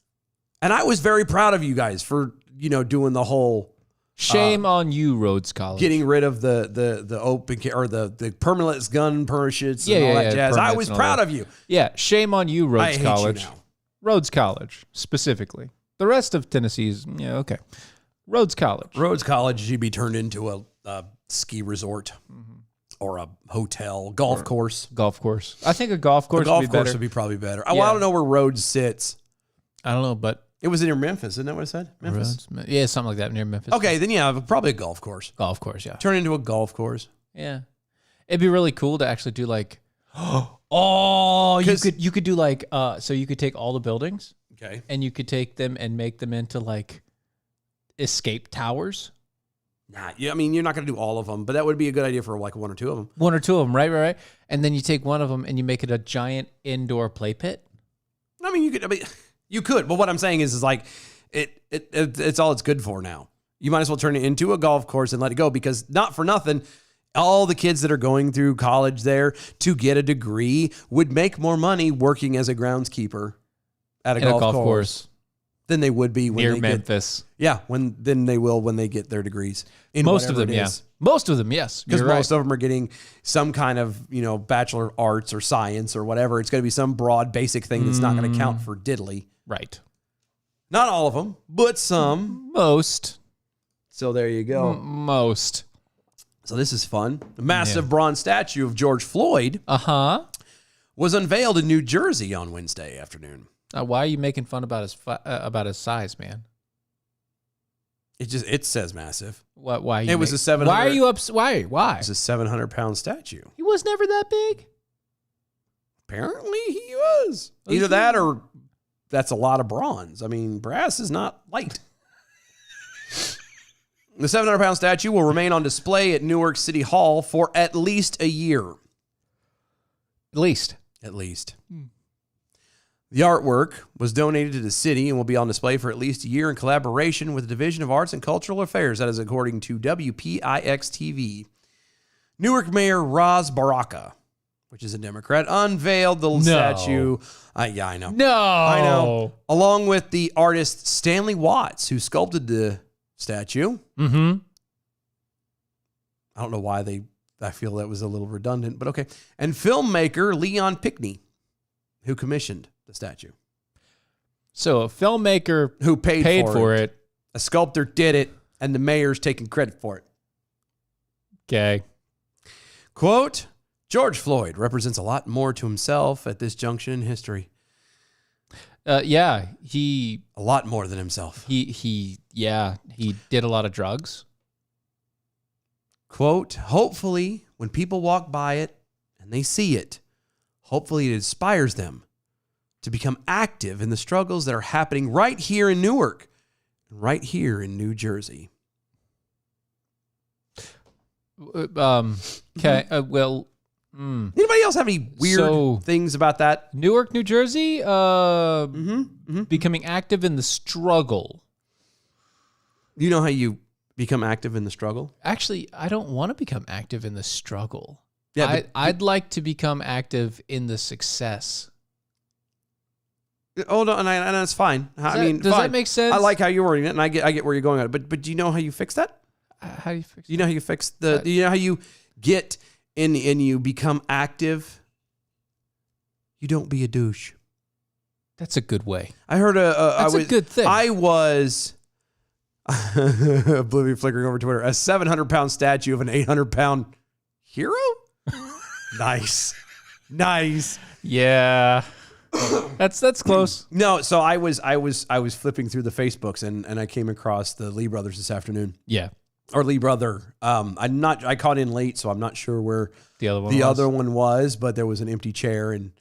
And I was very proud of you guys for, doing the whole shame on you, Rhodes College. Getting rid of the open or the permanent gun permits and all that jazz. I was proud of you. Yeah, shame on you, Rhodes College. You now. Rhodes College, specifically. The rest of Tennessee's, okay. Rhodes College. Rhodes College should be turned into a ski resort or a hotel, golf course. Golf course. I think a golf course would be probably better. Yeah. Well, I don't know where Rhodes sits. I don't know, but it was near Memphis, isn't that what it said? Memphis? Rhodes, yeah, something like that, near Memphis. Okay, then probably a golf course. Golf course, yeah. Turn it into a golf course. Yeah. It'd be really cool to actually do you could do so you could take all the buildings. Okay. And you could take them and make them into escape towers. Nah, you're not going to do all of them, but that would be a good idea for one or two of them. One or two of them, right. And then you take one of them and you make it a giant indoor play pit. You could, but what I'm saying is it's all it's good for now. You might as well turn it into a golf course and let it go, because not for nothing, all the kids that are going through college there to get a degree would make more money working as a groundskeeper at a golf course than they would be when near Memphis. When they get their degrees. Most of them, yes. Most of them, yes. Because most of them are getting some kind of, Bachelor of Arts or science or whatever. It's going to be some broad basic thing that's not going to count for diddly. Right. Not all of them, but some. Most. So there you go. Most. So this is fun. The massive bronze statue of George Floyd was unveiled in New Jersey on Wednesday afternoon. Why are you making fun about his size, man? It says massive. What? Why? It was a 700. Why are you upset? Why? Why? It's a 700-pound statue. He was never that big. Apparently, he was. Either that or that's a lot of bronze. Brass is not light. The 700-pound statue will remain on display at Newark City Hall for at least a year. At least. The artwork was donated to the city and will be on display for at least a year in collaboration with the Division of Arts and Cultural Affairs. That is according to WPIX-TV. Newark Mayor Ras Baraka, which is a Democrat, unveiled the statue. Yeah, I know. No. I know. Along with the artist Stanley Watts, who sculpted the statue. Mm-hmm. I don't know why I feel that was a little redundant, but okay. And filmmaker Leon Pickney, who commissioned the statue. So a filmmaker who paid for it. A sculptor did it, and the mayor's taking credit for it. Okay. Quote, George Floyd represents a lot more to himself at this junction in history. A lot more than himself. He did a lot of drugs. Quote, hopefully when people walk by it and they see it, hopefully it inspires them to become active in the struggles that are happening right here in Newark and right here in New Jersey. Okay. Well, Anybody else have any weird things about that? Newark, New Jersey, becoming active in the struggle. You know how you become active in the struggle? Actually, I don't want to become active in the struggle. Yeah, I'd like to become active in the success. Oh no, and that's fine. Does fine. that make sense? I like how you're wording it, and I get where you're going at it. But do you know how you fix that? How do you fix You know how you fix the? You know how you get in and you become active? You don't be a douche. That's a good way. I heard That's a good thing. I was oblivion flickering over Twitter. A 700-pound statue of an 800-pound hero. Nice. Yeah. That's close. No, so I was flipping through the Facebooks and I came across the Lee brothers this afternoon. Yeah. Or Lee brother. I caught in late, so I'm not sure where The other one was, but there was an empty chair and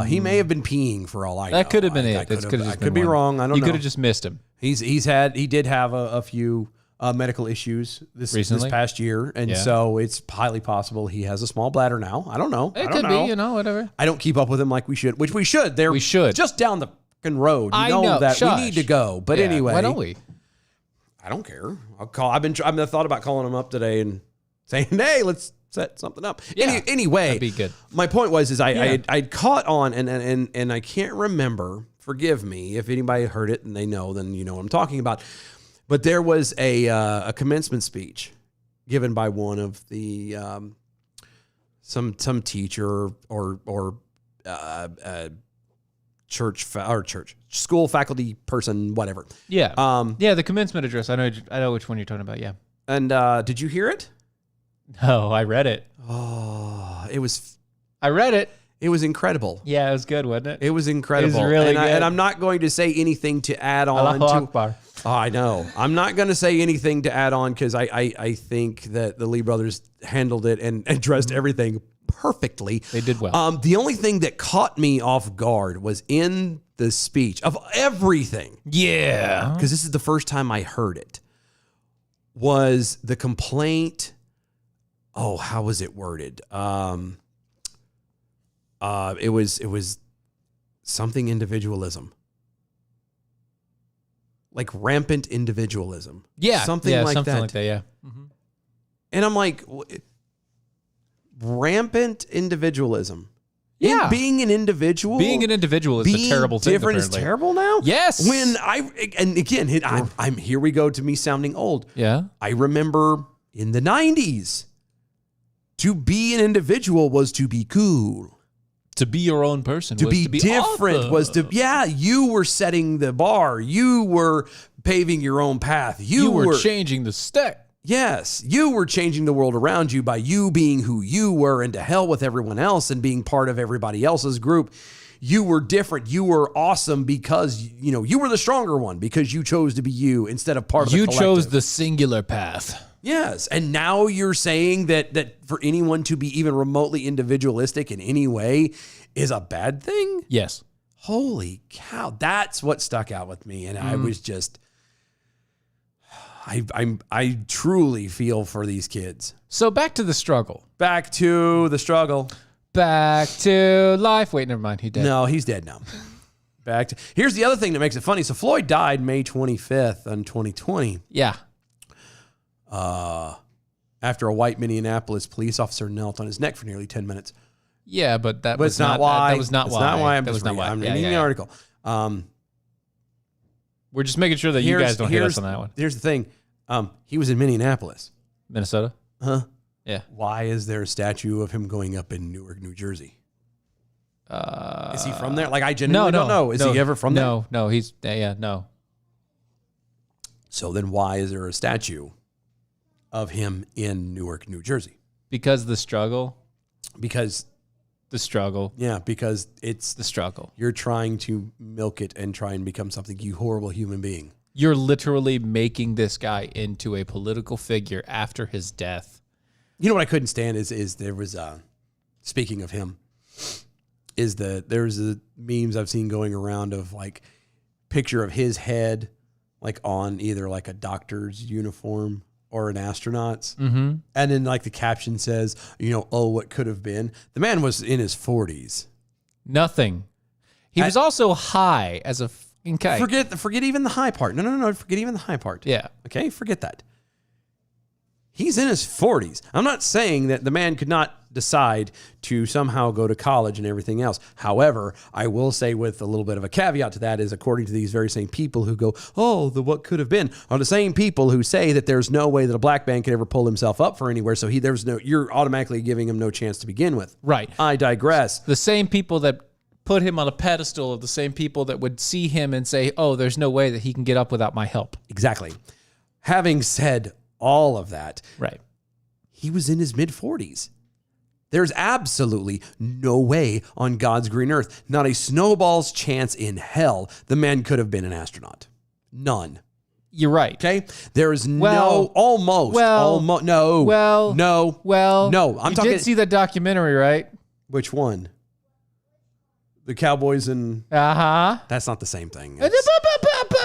he may have been peeing for all I know. That could have been I it. I could be wrong. I don't know. You could have just missed him. He did have a few medical issues this past year, and so it's highly possible he has a small bladder now. I don't know. It could be, whatever. I don't keep up with him like we should, which we should. We should. Just down the fucking road. You I know that Shush. we need to go. But Yeah, anyway, why don't we? I don't care. I'll call. I've thought about calling him up today and saying, "Hey, let's set something up." Yeah, anyway, that'd be good. My point was, I'd caught on, and I can't remember. Forgive me if anybody heard it and they know, then you know what I'm talking about. But there was a commencement speech given by one of the some teacher or school faculty person, whatever. Yeah. The commencement address. I know which one you're talking about. Yeah. And did you hear it? No, I read it. Oh, I read it. It was incredible. Yeah, it was good, wasn't it? It was incredible. It was really good. And I'm not going to say anything to add on Allahu to. Akbar. Oh, I know. I'm not going to say anything to add on because I think that the Lee brothers handled it and addressed everything perfectly. They did well. The only thing that caught me off guard was in the speech of everything. Yeah. Because this is the first time I heard it. Was the complaint? Oh, how was it worded? It was something individualism. Like rampant individualism. Yeah. Something like that. Yeah. And I'm like, rampant individualism. Yeah. Being an individual. Being an individual is a terrible thing. Different is apparently. terrible now? Yes. And again, I'm here we go to me sounding old. Yeah. I remember in the 90s, to be an individual was to be cool. To be your own person. To was be to be different awesome. was to, you were setting the bar. You were paving your own path. You were changing the stack. Yes, you were changing the world around you by you being who you were, and to hell with everyone else and being part of everybody else's group. You were different. You were awesome because, you were the stronger one because you chose to be you instead of part of the collective. You chose the singular path. Yes, and now you're saying that for anyone to be even remotely individualistic in any way is a bad thing? Yes. Holy cow, that's what stuck out with me, and I was just, I truly feel for these kids. So back to the struggle. Back to the struggle. Back to life. Wait, never mind. He dead. No, he's dead now. Here's the other thing that makes it funny. So Floyd died May 25th in 2020. Yeah. After a white Minneapolis police officer knelt on his neck for nearly 10 minutes. Yeah, but that But was it's not why. That was not It's why. not why. That was not why. I'm reading the article. We're just making sure that you guys don't hit us on that one. Here's the thing. He was in Minneapolis. Minnesota? Huh? Yeah. Why is there a statue of him going up in Newark, New Jersey? Is he from there? Like, I genuinely don't know. Is he ever from there? No, he's, no. So then why is there a statue of him in Newark, New Jersey? Because the struggle. Because it's the struggle. You're trying to milk it and try and become something, you horrible human being. You're literally making this guy into a political figure after his death. You know what I couldn't stand is there was, speaking of him, there's the memes I've seen going around of like picture of his head, like on either like a doctor's uniform or an astronaut. Mm-hmm. And then like the caption says, oh, what could have been. The man was in his 40s. Nothing. He was also high as a fucking kite. Forget even the high part. No. Forget even the high part. Yeah. Okay, forget that. He's in his 40s. I'm not saying that the man could not decide to somehow go to college and everything else. However, I will say with a little bit of a caveat to that is according to these very same people who go, oh, the what could have been, are the same people who say that there's no way that a black man could ever pull himself up for anywhere. So you're automatically giving him no chance to begin with. Right. I digress. The same people that put him on a pedestal are the same people that would see him and say, oh, there's no way that he can get up without my help. Exactly. Having said all of that, right, he was in his mid-40s. There's absolutely no way on God's green earth, not a snowball's chance in hell, the man could have been an astronaut. None. You're right. Okay? There is no. I'm talking. You did see that documentary, right? Which one? The Cowboys and. That's not the same thing.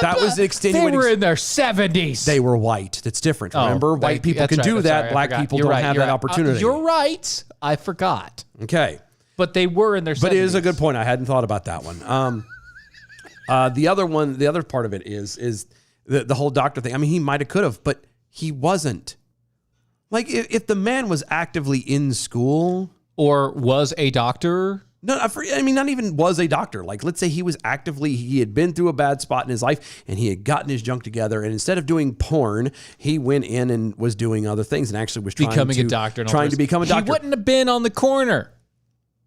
That was extenuating. They were in their 70s. They were white. That's different. Remember, white people can do that. Black people don't have that opportunity. You're right. I forgot. Okay. But they were in their 70s. But it is a good point. I hadn't thought about that one. The other part of it is the whole doctor thing. I mean, he might have could have, but he wasn't. Like, if the man was actively in school. Or was a doctor. No, I mean, not even was a doctor. Like, let's say he had been through a bad spot in his life and he had gotten his junk together. And instead of doing porn, he went in and was doing other things and actually was trying to become a doctor. He wouldn't have been on the corner.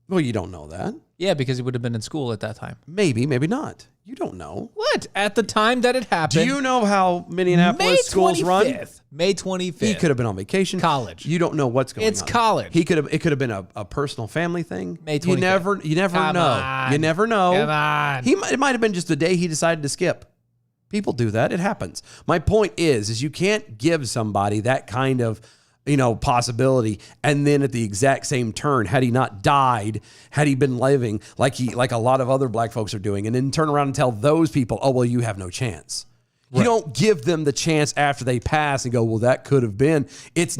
Well, you don't know that. Yeah, because he would have been in school at that time. Maybe not. You don't know. What? At the time that it happened. Do you know how Minneapolis schools run? May 25th. He could have been on vacation. College. You don't know what's going on. It's college. It could have been a personal family thing. May 25th. You never Come know. on. You never know. Come on. It might have been just the day he decided to skip. People do that. It happens. My point is you can't give somebody that kind of possibility, and then at the exact same turn, had he not died, had he been living like a lot of other black folks are doing, and then turn around and tell those people, oh, well, you have no chance. Right. You don't give them the chance after they pass and go, well, that could have been. It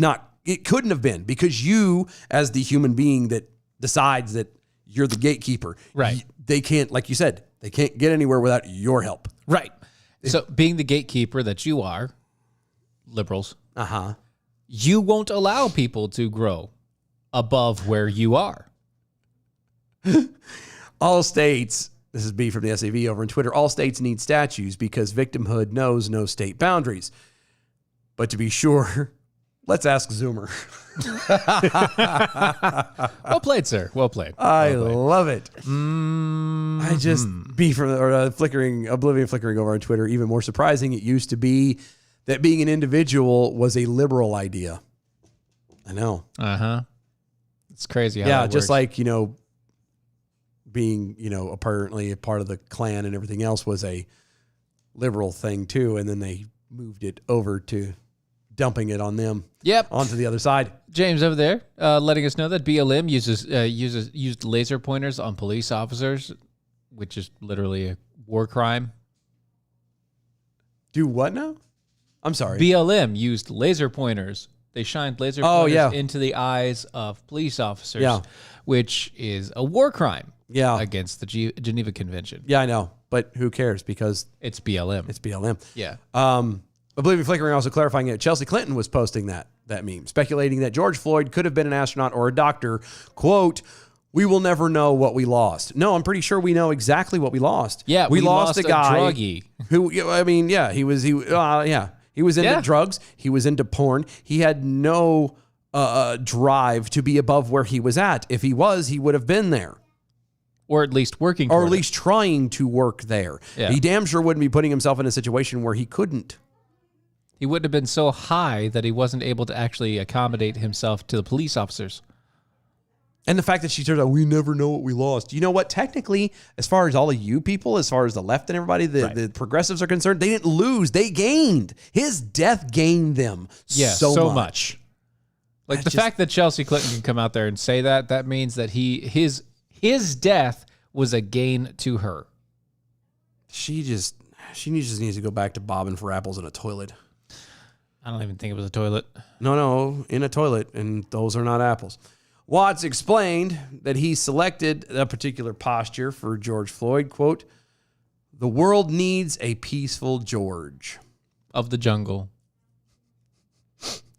couldn't have been, because you, as the human being that decides that you're the gatekeeper, right? They can't, like you said, they can't get anywhere without your help. Right. So being the gatekeeper that you are, liberals, you won't allow people to grow above where you are. All states, this is B from the SAV over on Twitter, all states need statues because victimhood knows no state boundaries. But to be sure, let's ask Zoomer. Well played, sir. Well played. I love it. I just, B from Oblivion flickering over on Twitter, even more surprising, it used to be that being an individual was a liberal idea. I know. It's crazy how that just works. like, being, apparently a part of the Klan and everything else was a liberal thing too. And then they moved it over to dumping it on them. Yep. Onto the other side. James over there letting us know that BLM used laser pointers on police officers, which is literally a war crime. Do what now? I'm sorry. BLM used laser pointers. They shined laser pointers into the eyes of police officers, which is a war crime against the Geneva Convention. Yeah, I know. But who cares? Because it's BLM. It's BLM. Yeah. Oblivion Flickering also clarifying that Chelsea Clinton was posting that meme, speculating that George Floyd could have been an astronaut or a doctor. Quote, "We will never know what we lost." No, I'm pretty sure we know exactly what we lost. Yeah, we lost a guy druggie who, he was into drugs. He was into porn. He had no drive to be above where he was at. If he was, he would have been there. Or at least working or at least trying to work there. Yeah. He damn sure wouldn't be putting himself in a situation where he couldn't. He wouldn't have been so high that he wasn't able to actually accommodate himself to the police officers. And the fact that she turns out, we never know what we lost. You know what? Technically, as far as all of you people, as far as the left and everybody, the progressives are concerned, they didn't lose. They gained. His death gained them so much. Like the fact that Chelsea Clinton can come out there and say that means that his death was a gain to her. She just needs to go back to bobbing for apples in a toilet. I don't even think it was a toilet. No, in a toilet, and those are not apples. Watts explained that he selected a particular posture for George Floyd. Quote, "The world needs a peaceful George." Of the jungle.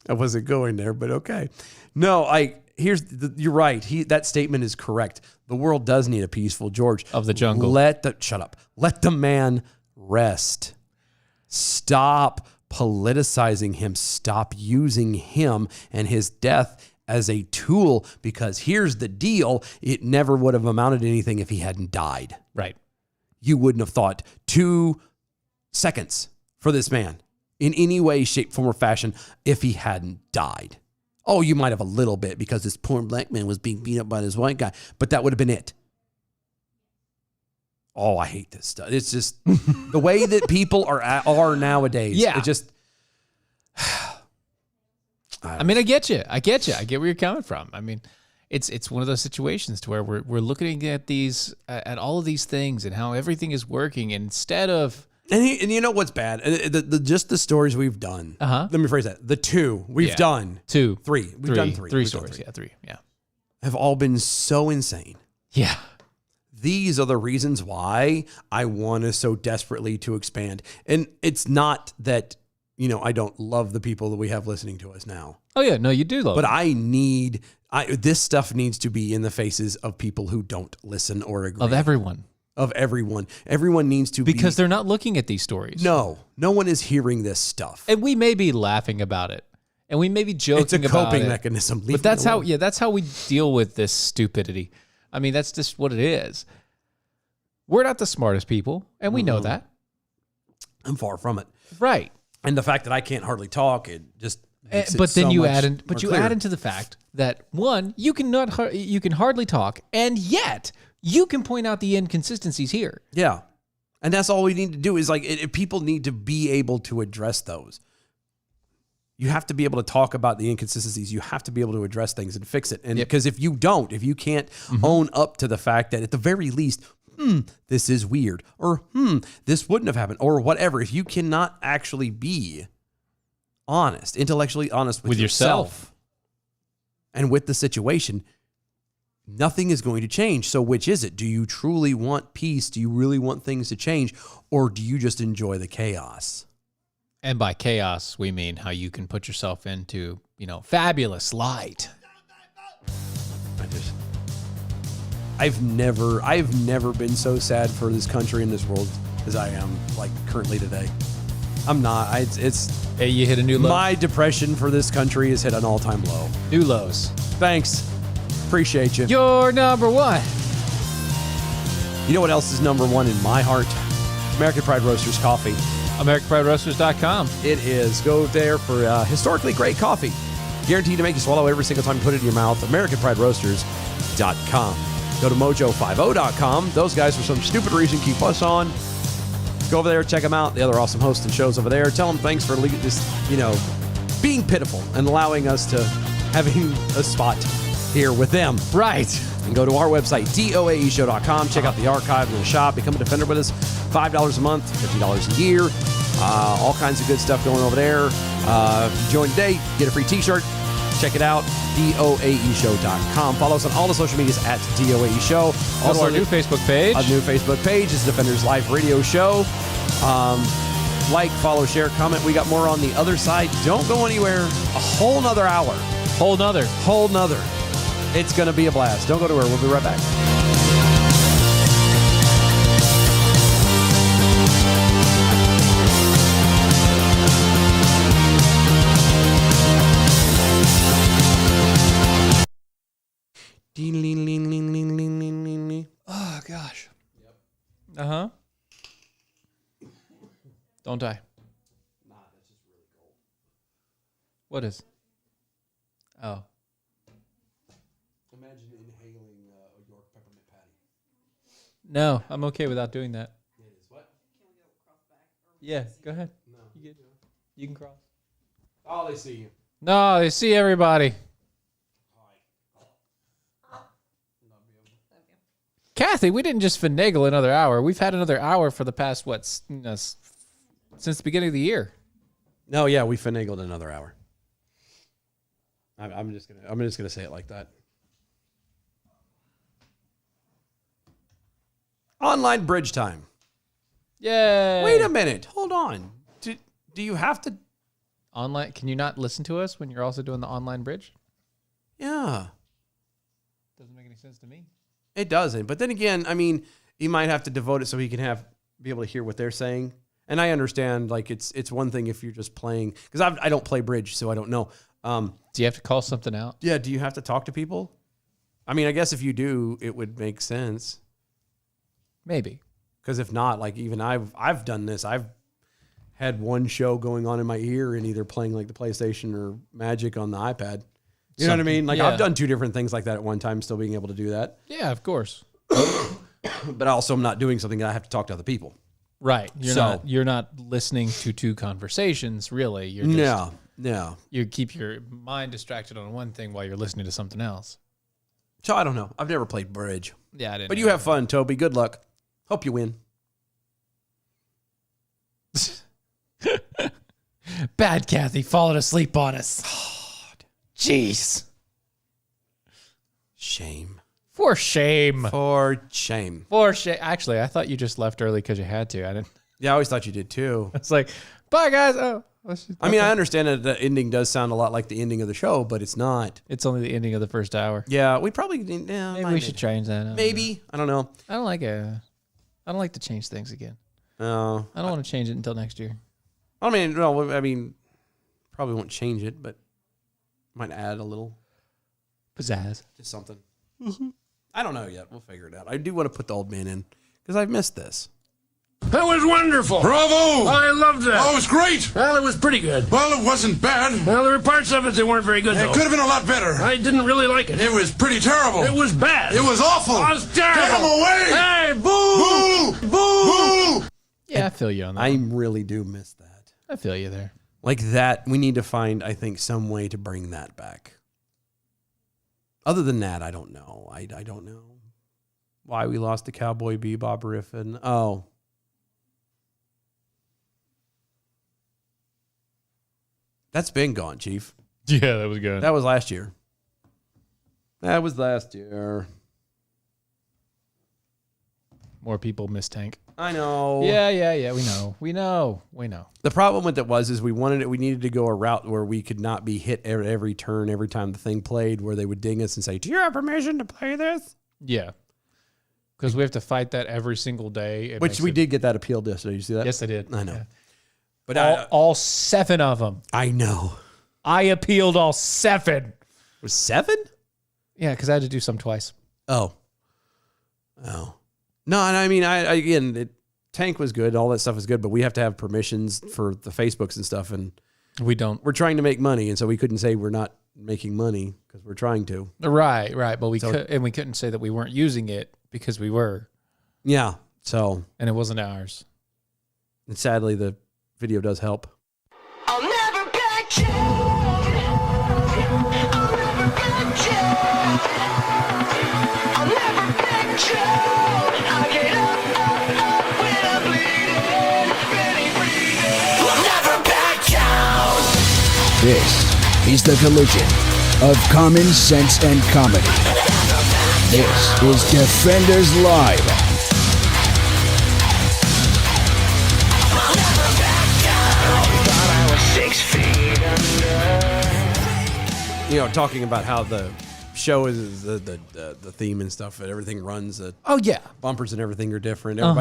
I wasn't going there, but okay. No, you're right. That statement is correct. The world does need a peaceful George. Of the jungle. Shut up. Let the man rest. Stop politicizing him. Stop using him and his death as a tool, because here's the deal. It never would have amounted to anything if he hadn't died. Right. You wouldn't have thought 2 seconds for this man in any way, shape, form, or fashion if he hadn't died. Oh, you might have a little bit because this poor black man was being beat up by this white guy, but that would have been it. Oh, I hate this stuff. It's just the way that people are nowadays. Yeah. It just. I mean, I get you. I get where you're coming from. I mean, it's one of those situations to where we're looking at these at all of these things and how everything is working, and instead of And you know what's bad? Just the stories we've done. Let me phrase that. The 2 we've done. 2, 3. We've done 3. 3 We've done stories. 3. Yeah, 3. Yeah. Have all been so insane. Yeah. These are the reasons why I want us so desperately to expand. And it's not that, I don't love the people that we have listening to us now. Oh yeah, no, you do love But it. this stuff needs to be in the faces of people who don't listen or agree. Of everyone. Of everyone. Everyone needs to Because they're not looking at these stories. No one is hearing this stuff. And we may be laughing about it. And we may be joking It's a about coping it. mechanism. But that's how we deal with this stupidity. I mean, that's just what it is. We're not the smartest people, and we know that. I'm far from it. Right. And the fact that I can't hardly talk, it just makes But it then so you much add more clear. into the fact that one, you can hardly talk, and yet you can point out the inconsistencies here. Yeah. And that's all we need to do is people need to be able to address those. You have to be able to talk about the inconsistencies. You have to be able to address things and fix it. And because if you can't own up to the fact that at the very least, this is weird, or this wouldn't have happened, or whatever, if you cannot actually be honest, intellectually honest with yourself and with the situation, nothing is going to change. So which is it? Do you truly want peace? Do you really want things to change? Or do you just enjoy the chaos? And by chaos, we mean how you can put yourself into, fabulous light. I've never been so sad for this country and this world as I am currently today. I'm not. Hey, you hit a new low. My depression for this country has hit an all-time low. New lows. Thanks. Appreciate you. You're number one. You know what else is number one in my heart? American Pride Roasters coffee. AmericanPrideRoasters.com. It is. Go there for historically great coffee. Guaranteed to make you swallow every single time you put it in your mouth. AmericanPrideRoasters.com. Go to Mojo50.com. Those guys, for some stupid reason, keep us on. Go over there, check them out. The other awesome hosts and shows over there. Tell them thanks for just, being pitiful and allowing us to having a spot here with them. Right. And go to our website, doaeshow.com. Check out the archive and the shop. Become a defender with us. $5 a month, $50 a year. All kinds of good stuff going over there. If you join today, get a free t-shirt. Check it out, doaeshow.com. Follow us on all the social medias at doaeshow. Also, our new Facebook page. A new Facebook page is Defenders Live Radio Show. Like, follow, share, comment. We got more on the other side. Don't go anywhere. A whole nother hour. Whole nother. It's going to be a blast. Don't go anywhere. We'll be right back. Oh, gosh. Yep. Uh-huh. Don't die. Nah, that's just really cold. What is? Oh. Imagine inhaling a York peppermint patty. No, I'm okay without doing that. It is what? Yeah, go ahead. No. You can cross. Oh, they see you. No, they see everybody. Kathy, we didn't just finagle another hour. We've had another hour for the past, since the beginning of the year. No, yeah, we finagled another hour. I'm just gonna say it like that. Online bridge time. Yay! Wait a minute. Hold on. Do you have to? Online? Can you not listen to us when you're also doing the online bridge? Yeah. Doesn't make any sense to me. It doesn't. But then again, I mean, you might have to devote it so he can be able to hear what they're saying. And I understand, like, it's one thing if you're just playing, because I don't play bridge, so I don't know. Do you have to call something out? Yeah, do you have to talk to people? I mean, I guess if you do, it would make sense. Maybe. Because if not, like, even I've done this. I've had one show going on in my ear and either playing like the PlayStation or Magic on the iPad. You know what I mean? Like, yeah. I've done two different things like that at one time, still being able to do that. Yeah, of course. But also, I'm not doing something that I have to talk to other people. Right. So- You're not listening to two conversations, really. You're just, No. You keep your mind distracted on one thing while you're listening to something else. So I don't know. I've never played bridge. Yeah, I didn't. But you have fun, Toby. Good luck. Hope you win. Bad Kathy falling asleep on us. Jeez. Shame. For shame. For shame. For shame. Actually, I thought you just left early because you had to. I didn't. Yeah, I always thought you did too. It's like, bye guys. Oh, I mean, I understand that the ending does sound a lot like the ending of the show, but it's not. it's only the ending of the first hour. Yeah, we probably yeah, Maybe we should change that. Maybe. I don't know. I don't like I don't like to change things again. No. I don't want to change it until next year. I mean, no, I mean, probably won't change it, but might add a little Pizzazz. to something. I don't know yet. We'll figure it out. I do want to put the old man in because I've missed this. That was wonderful. Bravo! I loved that. Oh, it was great. Well, it was pretty good. Well, it wasn't bad. Well, there were parts of it that weren't very good, It though. could have been a lot better. I didn't really like it. It was pretty terrible. It was bad. It was awful. It was terrible. Get him away! Hey, boo! Boo! Boo! Yeah, I feel you on that. I really do miss that. I feel you there. Like that, we need to find, I think, some way to bring that back. Other than that, I don't know. I don't know why we lost the Cowboy Bebop riff. And that's been gone, Chief. Yeah, that was good. That was last year. That was last year. More people miss Tank. I know. Yeah. We know. The problem with it was we needed to go a route where we could not be hit at every turn every time the thing played, where they would ding us and say, "Do you have permission to play this?" Yeah. Because we have to fight that every single day. It Which makes we it- did get that appealed yesterday. You see that? Yes, I did. I know. Yeah. But All 7 of them. I know. I appealed all 7. It was 7? Yeah, because I had to do some twice. Oh. No, and I mean, Tank was good. All that stuff is good, but we have to have permissions for the Facebooks and stuff. And We don't. we're trying to make money. And so we couldn't say we're not making money because we're trying to. Right. But we couldn't say that we weren't using it because we were, Yeah. So, and it wasn't ours. and sadly, the video does help. I'll never back down. I'll never back down. I'll never back down. I get up when I'm bleeding. Ready, breathing. I'll never back down. This is the collision of common sense and comedy. This is Defenders Live. You know, talking about how the show is the theme and stuff, and everything runs. The Oh, yeah. bumpers and everything are different. all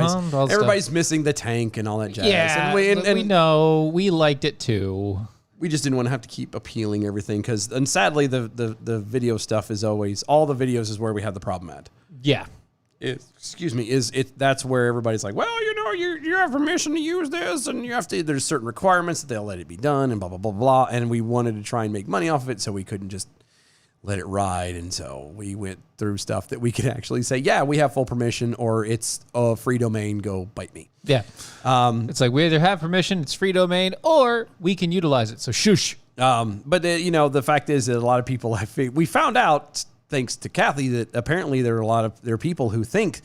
Everybody's missing the tank and all that jazz. Yeah. and we know. We liked it too. we just didn't want to have to keep appealing everything and sadly the video stuff is always all the videos is where we have the problem at. Yeah. That's where everybody's like, well, you know, you have permission to use this and you have to, there's certain requirements that they'll let it be done and blah, blah, blah, blah. And we wanted to try and make money off of it, so we couldn't just let it ride. And so we went through stuff that we could actually say, yeah, we have full permission, or it's a free domain, go bite me. Yeah. It's like we either have permission, it's free domain, or we can utilize it. So shush. But the fact is that a lot of people, we found out thanks to Kathy that apparently there are people who think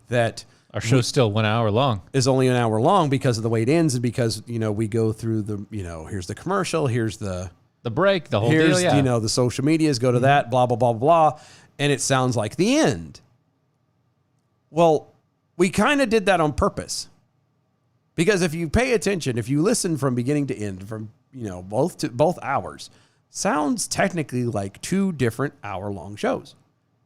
that Our show's still 1 hour long. is only an hour long because of the way it ends and because, we go through here's the commercial, here's the break, the whole here's, deal, yeah. the social medias, go to that, blah, blah, blah, blah, and it sounds like the end. Well, we kind of did that on purpose. Because if you pay attention, if you listen from beginning to end, from, both hours, sounds technically like 2 different hour-long shows.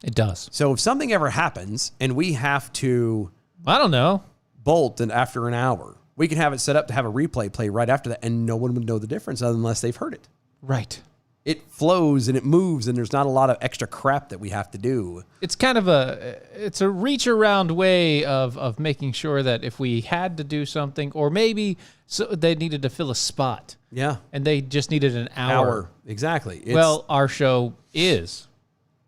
It does. So if something ever happens and we have to I don't know. bolt and after an hour, we can have it set up to have a replay play right after that, and no one would know the difference unless they've heard it. Right. It flows and it moves, and there's not a lot of extra crap that we have to do. It's kind of a reach around way of making sure that if we had to do something, or maybe they needed to fill a spot. Yeah. And they just needed an hour. Exactly. Well, our show is.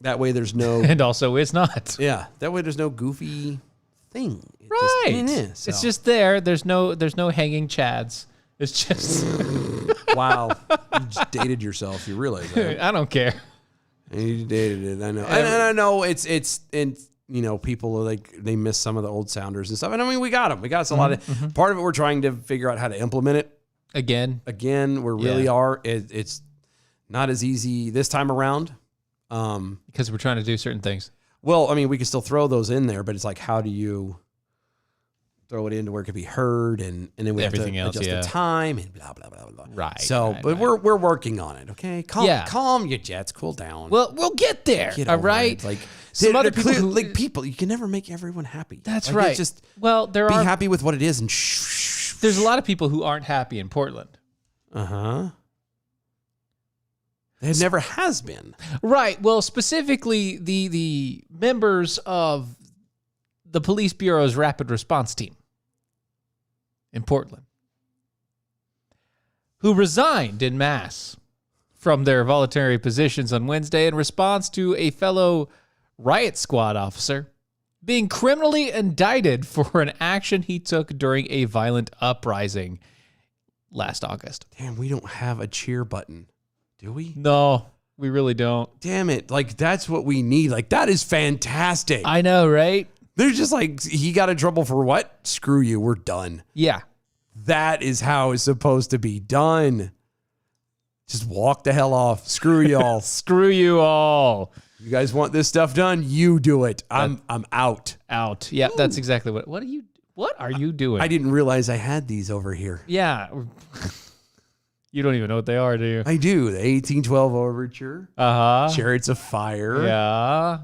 That way there's no... And also is not. Yeah. That way there's no goofy thing. It Right. Just, It's just there. There's no hanging chads. It's just... Wow. You just dated yourself. You realize that. I don't care. And you dated it. I know. And I know it's people are like, they miss some of the old sounders and stuff. And I mean, we got them. We got us a lot of, part of it, we're trying to figure out how to implement it. Again, We really are. It's not as easy this time around. because we're trying to do certain things. Well, I mean, we can still throw those in there, but it's like, how do you throw it into where it could be heard, and then we Everything have else, to adjust yeah. the time and blah blah blah blah. Right, So, right, but right. we're working on it. Okay, calm your jets, cool down. Well, we'll get there. Get All over right. it. Like Some they're other people clear- who- like people, you can never make everyone happy. That's Like, right. it's just Well, there be are. happy with what it is, and shh. There's a lot of people who aren't happy in Portland. It never has been. Right. Well, specifically the members of the police bureau's rapid response team in Portland, who resigned en masse from their voluntary positions on Wednesday in response to a fellow riot squad officer being criminally indicted for an action he took during a violent uprising last August. Damn, we don't have a cheer button, do we? No, we really don't. Damn it! Like that's what we need. Like that is fantastic. I know, right? They're just like, he got in trouble for what? Screw you. We're done. Yeah. That is how it's supposed to be done. Just walk the hell off. Screw y'all. Screw you all. You guys want this stuff done? You do it. I'm out. Out. Yeah, that's exactly what are you doing? I didn't realize I had these over here. Yeah. You don't even know what they are, do you? I do. The 1812 Overture, Uh-huh. Chariots of Fire, Yeah.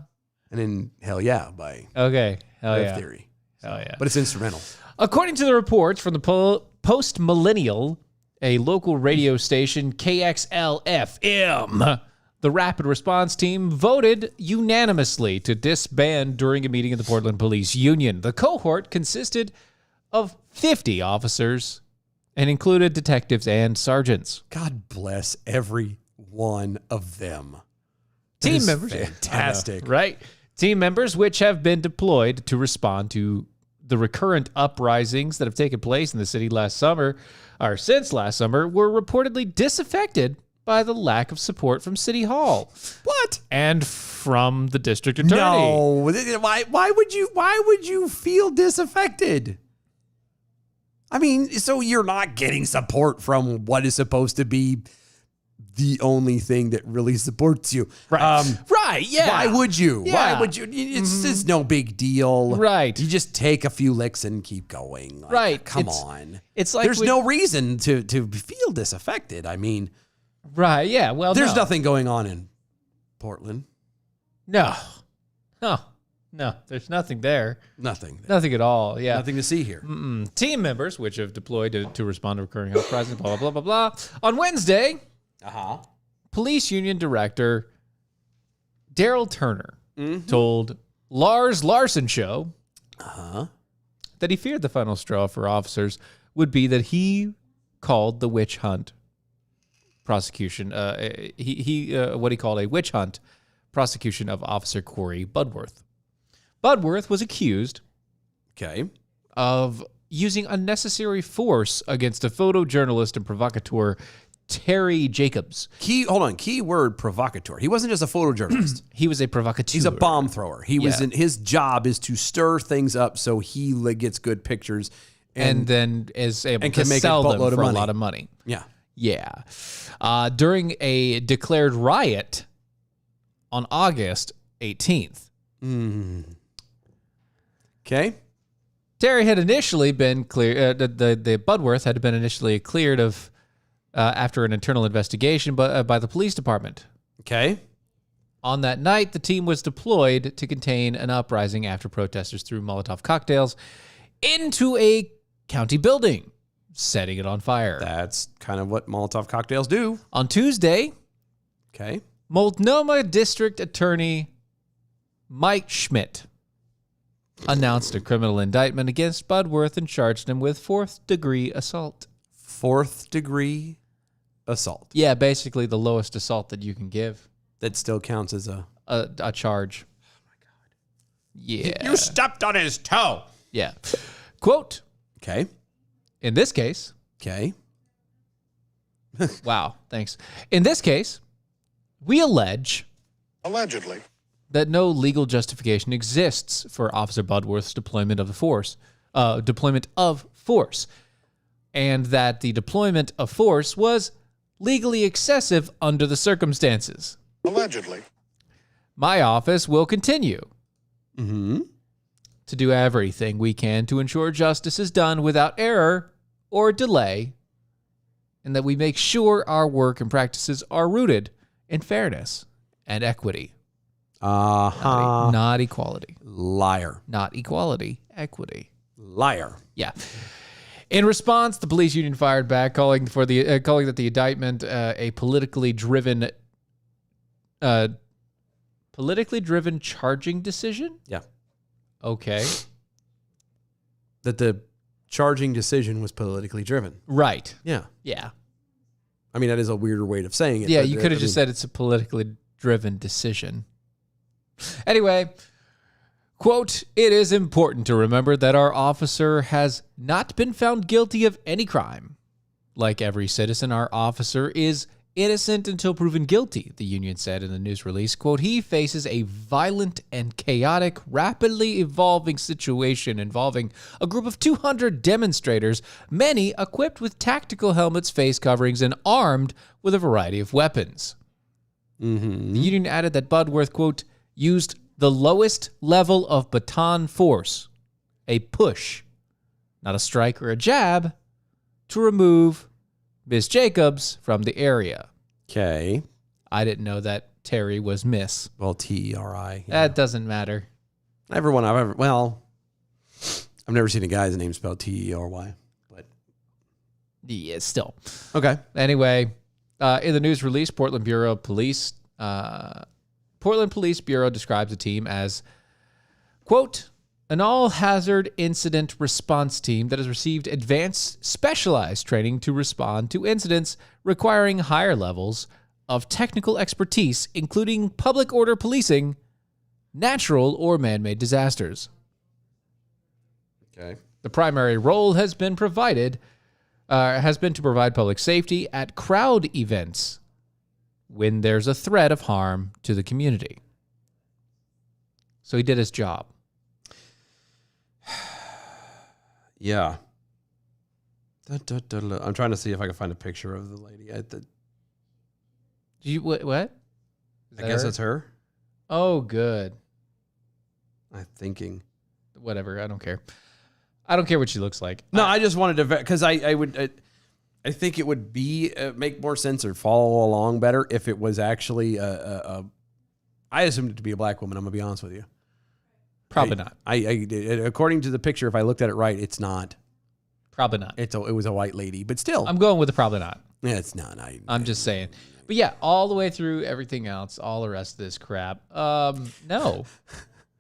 and then Hell Yeah by Okay. Hell Rev yeah. Theory. Hell yeah. But it's instrumental. According to the reports from the Post Millennial, a local radio station, KXL-FM, the rapid response team voted unanimously to disband during a meeting of the Portland Police Union. The cohort consisted of 50 officers and included detectives and sergeants. God bless every one of them. Team is members. fantastic. I know, right? Team members which have been deployed to respond to the recurrent uprisings that have taken place in the city since last summer, were reportedly disaffected by the lack of support from City Hall What? and from the district attorney. No. Why would you feel disaffected? I mean, so you're not getting support from what is supposed to be the only thing that really supports you. Right. Right, yeah. Why would you? Yeah. Why would you? It's no big deal. Right. You just take a few licks and keep going. Like, Right. Come It's- on. it's like there's when- no reason to feel disaffected. I mean, Right, yeah. Well, there's no. nothing going on in Portland. No. No, there's nothing there. Nothing. Nothing at all. Yeah. Nothing to see here. Team members, which have deployed to respond to recurring health crises, blah, blah, blah, blah, blah. On Wednesday, Police Union Director Daryl Turner told Lars Larson Show that he feared the final straw for officers would be that he called the witch hunt prosecution. What he called a witch hunt prosecution of Officer Corey Budworth. Budworth was accused Okay. of using unnecessary force against a photojournalist and provocateur Terry Jacobs. Keyword provocateur. He wasn't just a photojournalist. He was a provocateur. He's a bomb thrower. His job is to stir things up so he gets good pictures and then is able and to can make sell a them boatload for of a money. lot of money. Yeah. Yeah. During a declared riot on August 18th, Okay. Terry had initially been clear. The Budworth had been initially cleared of after an internal investigation, by the police department. Okay. On that night, the team was deployed to contain an uprising after protesters threw Molotov cocktails into a county building, setting it on fire. That's kind of what Molotov cocktails do. On Tuesday, Okay. Multnomah District Attorney Mike Schmidt announced a criminal indictment against Budworth and charged him with 4th-degree assault. 4th-degree assault. Yeah, basically the lowest assault that you can give. That still counts as a... A charge. Oh my God. Yeah. You stepped on his toe. Yeah. Quote, Okay. in this case, Okay. wow, thanks. In this case, we allege Allegedly. that no legal justification exists for Officer Budworth's deployment of force, and that the deployment of force was legally excessive under the circumstances. Allegedly. My office will continue to do everything we can to ensure justice is done without error or delay, and that we make sure our work and practices are rooted in fairness and equity. Uh-huh. Not equality. Liar. Not equality. Equity. Liar. Yeah. In response, the police union fired back, calling that the indictment a politically driven charging decision. Yeah. Okay. That the charging decision was politically driven. Right. Yeah. Yeah. I mean, that is a weirder way of saying it. Yeah, but, you could have just said it's a politically driven decision. Anyway, quote, it is important to remember that our officer has not been found guilty of any crime. Like every citizen, our officer is innocent until proven guilty, the union said in the news release. Quote, he faces a violent and chaotic, rapidly evolving situation involving a group of 200 demonstrators, many equipped with tactical helmets, face coverings, and armed with a variety of weapons. The union added that Budworth, quote, used the lowest level of baton force, a push, not a strike or a jab, to remove Miss Jacobs from the area. Okay. I didn't know that Terry was Miss. Well, T-E-R-I. Yeah. That doesn't matter. Everyone I've ever... Well, I've never seen a guy's name spelled T-E-R-Y. But Yeah, still. okay. Anyway, in the news release, Portland Police Bureau describes the team as, quote, an all-hazard incident response team that has received advanced specialized training to respond to incidents requiring higher levels of technical expertise, including public order policing, natural or man-made disasters. Okay. The primary role has been to provide public safety at crowd events when there's a threat of harm to the community. So he did his job. Yeah. I'm trying to see if I can find a picture of the lady. I What? guess it's her. Oh, good. I'm thinking. Whatever. I don't care. I don't care what she looks like. No, I just wanted to... Because I think it would be make more sense or follow along better if it was actually I assumed it to be a black woman. I'm gonna be honest with you. Probably not. According to the picture, if I looked at it right, it's not. Probably not. It was a white lady, but still, I'm going with the probably not. yeah, it's not. I'm just saying. But yeah, all the way through everything else, all the rest of this crap. No.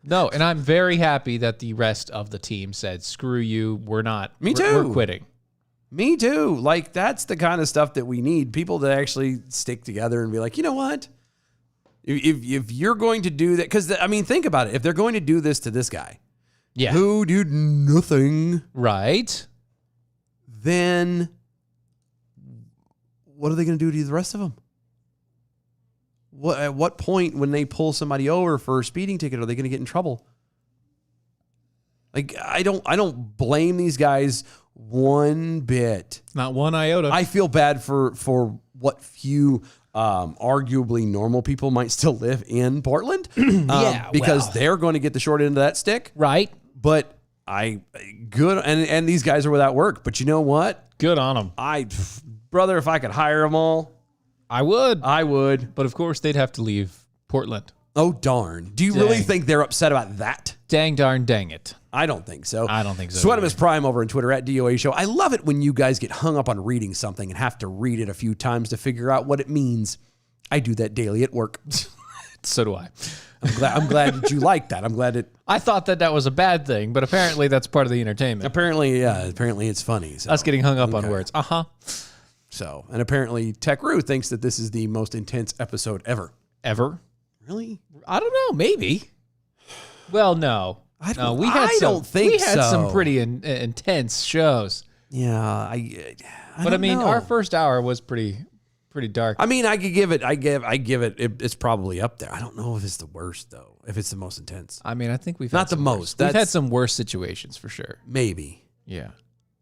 No, and I'm very happy that the rest of the team said, screw you, we're not. Me We're too. quitting. Me too. Like, that's the kind of stuff that we need. People to actually stick together and be like, you know what? If you're going to do that, because, I mean, think about it. If they're going to do this to this guy, Yeah. who did nothing, Right? then what are they going to do to the rest of them? At what point when they pull somebody over for a speeding ticket are they going to get in trouble? Like I don't blame these guys one bit. Not one iota. I feel bad for what few arguably normal people might still live in Portland. Because they're going to get the short end of that stick. Right. But good and these guys are without work. But you know what? Good on them. Brother, if I could hire them all, I would. But of course, they'd have to leave Portland. Oh, darn. Do you really think they're upset about that? Dang darn dang it. I don't think so. I don't think so Sweatimus Prime over on Twitter at DOA Show. I love it when you guys get hung up on reading something and have to read it a few times to figure out what it means. I do that daily at work. So do I. I'm glad that you like that. I'm glad it. I thought that was a bad thing, but apparently that's part of the entertainment. Apparently it's funny. So. Us getting hung up on words. So, and apparently Techroo thinks that this is the most intense episode ever. Ever? Really? I don't know. Maybe. Well, no. I We had so. some pretty intense shows. Yeah, But I mean, know. our first hour was pretty dark. I mean, I give it. It's probably up there. I don't know if it's the worst though. If it's the most intense, I mean, I think we've not had the some most. Worse. We've had some worse situations for sure. Maybe. Yeah.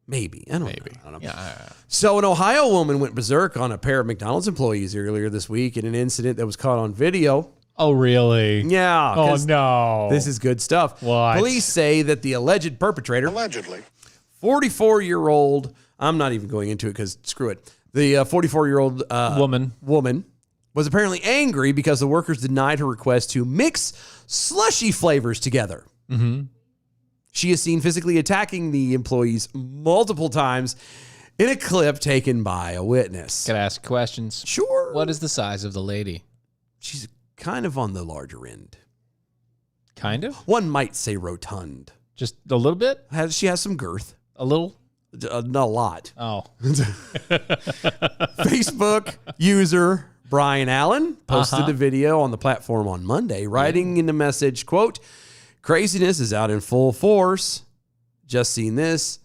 Maybe. I don't know. Yeah. So an Ohio woman went berserk on a pair of McDonald's employees earlier this week in an incident that was caught on video. Oh, really? Yeah. Oh, no. This is good stuff. What? Police say that the alleged perpetrator, Allegedly. 44-year-old, I'm not even going into it because screw it. The 44-year-old woman was apparently angry because the workers denied her request to mix slushy flavors together. Mm-hmm. She is seen physically attacking the employees multiple times in a clip taken by a witness. Can I ask questions? Sure. What is the size of the lady? She's kind of on the larger end. Kind of? One might say rotund. Just a little bit? She has some girth. A little? Not a lot. Oh. Facebook user Brian Allen posted a video on the platform on Monday, writing in the message, quote, "Craziness is out in full force. Just seen this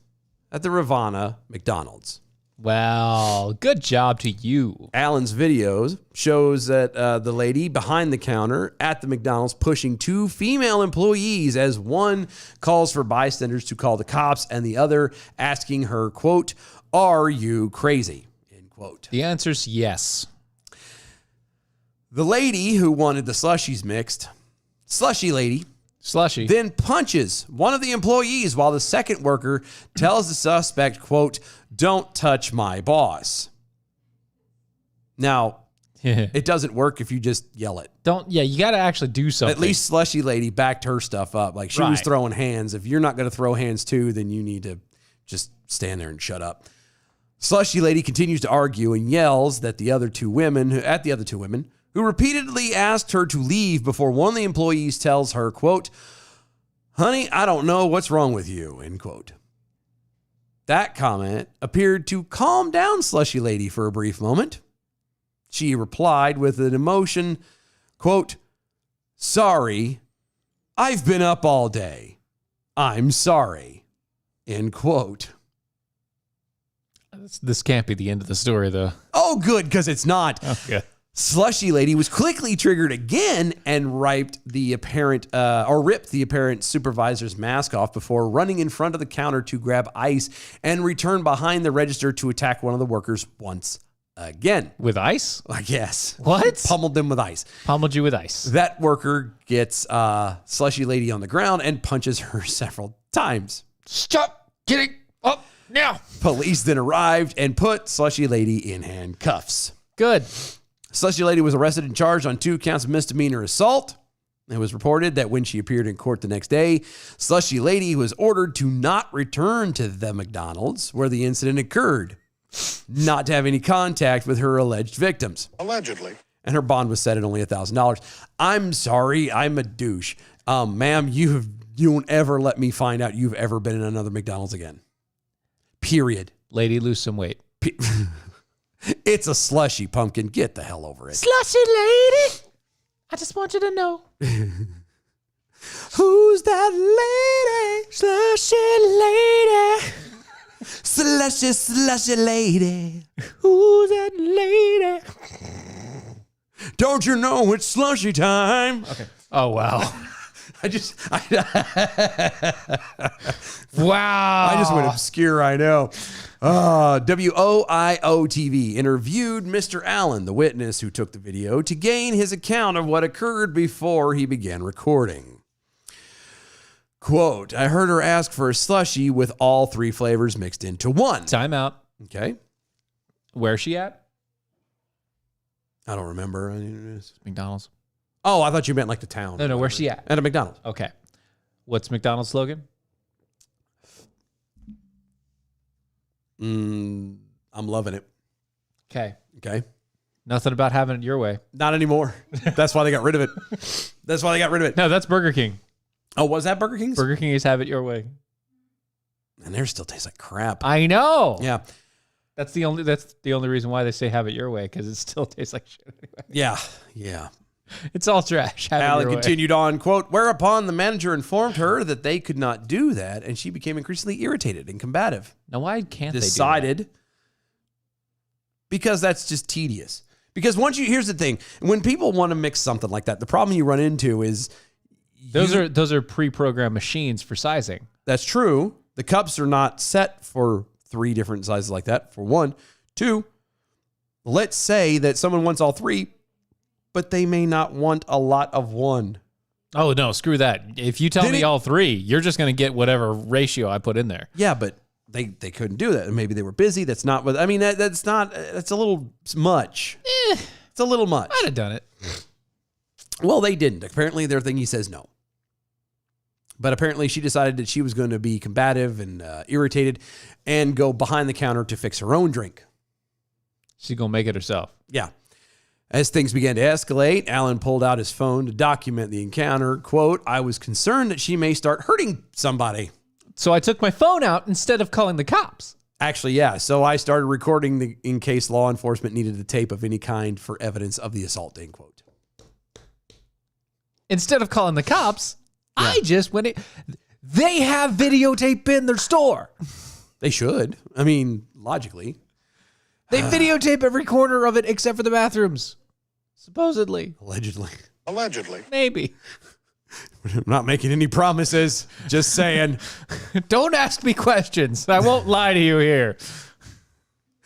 at the Rivanna McDonald's." Well, good job to you. Allen's videos shows that the lady behind the counter at the McDonald's pushing two female employees as one calls for bystanders to call the cops and the other asking her, quote, "Are you crazy?" End quote. The answer's yes. The lady who wanted the slushies mixed, slushy lady, Slushy. then punches one of the employees while the second worker tells the suspect, quote, "Don't touch my boss." Now, it doesn't work if you just yell it. You got to actually do something. At least Slushy Lady backed her stuff up. Like she was Right. throwing hands. If you're not going to throw hands too, then you need to just stand there and shut up. Slushy Lady continues to argue and yells at the other two women, who repeatedly asked her to leave before one of the employees tells her, quote, "Honey, I don't know what's wrong with you," end quote. That comment appeared to calm down Slushy Lady for a brief moment. She replied with an emotion, quote, "Sorry, I've been up all day. I'm sorry," end quote. This can't be the end of the story, though. Oh, good, because it's not. Okay. Slushy Lady was quickly triggered again and ripped the apparent supervisor's mask off before running in front of the counter to grab ice and return behind the register to attack one of the workers once again. With ice? I guess. What? Pummeled them with ice. Pummeled you with ice. That worker gets Slushy Lady on the ground and punches her several times. Stop getting up now. Police then arrived and put Slushy Lady in handcuffs. Good. Slushy Lady was arrested and charged on 2 counts of misdemeanor assault. It was reported that when she appeared in court the next day, Slushy Lady was ordered to not return to the McDonald's where the incident occurred, not to have any contact with her alleged victims. Allegedly. And her bond was set at only $1,000. I'm sorry, I'm a douche. Ma'am, you won't ever let me find out you've ever been in another McDonald's again. Period. Lady, lose some weight. It's a slushy, pumpkin. Get the hell over it. Slushy lady. I just want you to know. Who's that lady? Slushy lady. Slushy lady. Who's that lady? Don't you know it's slushy time? Okay. Oh, wow. I just Wow. went obscure, I know. WOIO TV interviewed Mr. Allen, the witness who took the video, to gain his account of what occurred before he began recording. Quote, I heard her ask for a slushie with all 3 flavors mixed into one. Time out. Okay. Where's she at? I don't remember. McDonald's. Oh, I thought you meant like the town. No, where's she at? At a McDonald's. Okay. What's McDonald's slogan? I'm loving it. Okay. Okay. Nothing about having it your way. Not anymore. That's why they got rid of it. That's why they got rid of it. No, that's Burger King. Oh, was that Burger King's? Burger King is have it your way. And theirs still tastes like crap. I know. Yeah. That's the only reason why they say have it your way, because it still tastes like shit anyway. Yeah. Yeah. It's all trash. Have it Allen your way. continued on, quote, whereupon the manager informed her that they could not do that, and she became increasingly irritated and combative. Now, why can't Decided, because that's just tedious. Because here's the thing, when people want to mix something like that, the problem you run into is they do that? Those are pre-programmed machines for sizing. That's true. The cups are not set for 3 different sizes like that, for one. 2, let's say that someone wants all 3, but they may not want a lot of one. Oh, no, screw that. If you tell me all 3, you're just going to get whatever ratio I put in there. Yeah, but they couldn't do that. Maybe they were busy. That's not what, I mean, that's a little much. It's a little much. I'd have done it. Well, they didn't. Apparently their thingy says no. But apparently she decided that she was going to be combative and irritated and go behind the counter to fix her own drink. She's going to make it herself. Yeah. As things began to escalate, Allen pulled out his phone to document the encounter. Quote, I was concerned that she may start hurting somebody. So I took my phone out instead of calling the cops. Actually, yeah. So I started recording in case law enforcement needed a tape of any kind for evidence of the assault, end quote. Instead of calling the cops, I just went in. They have videotape in their store. They should. I mean, logically. They videotape every corner of it except for the bathrooms. Supposedly. Allegedly. Maybe. I'm not making any promises. Just saying. Don't ask me questions. I won't lie to you here.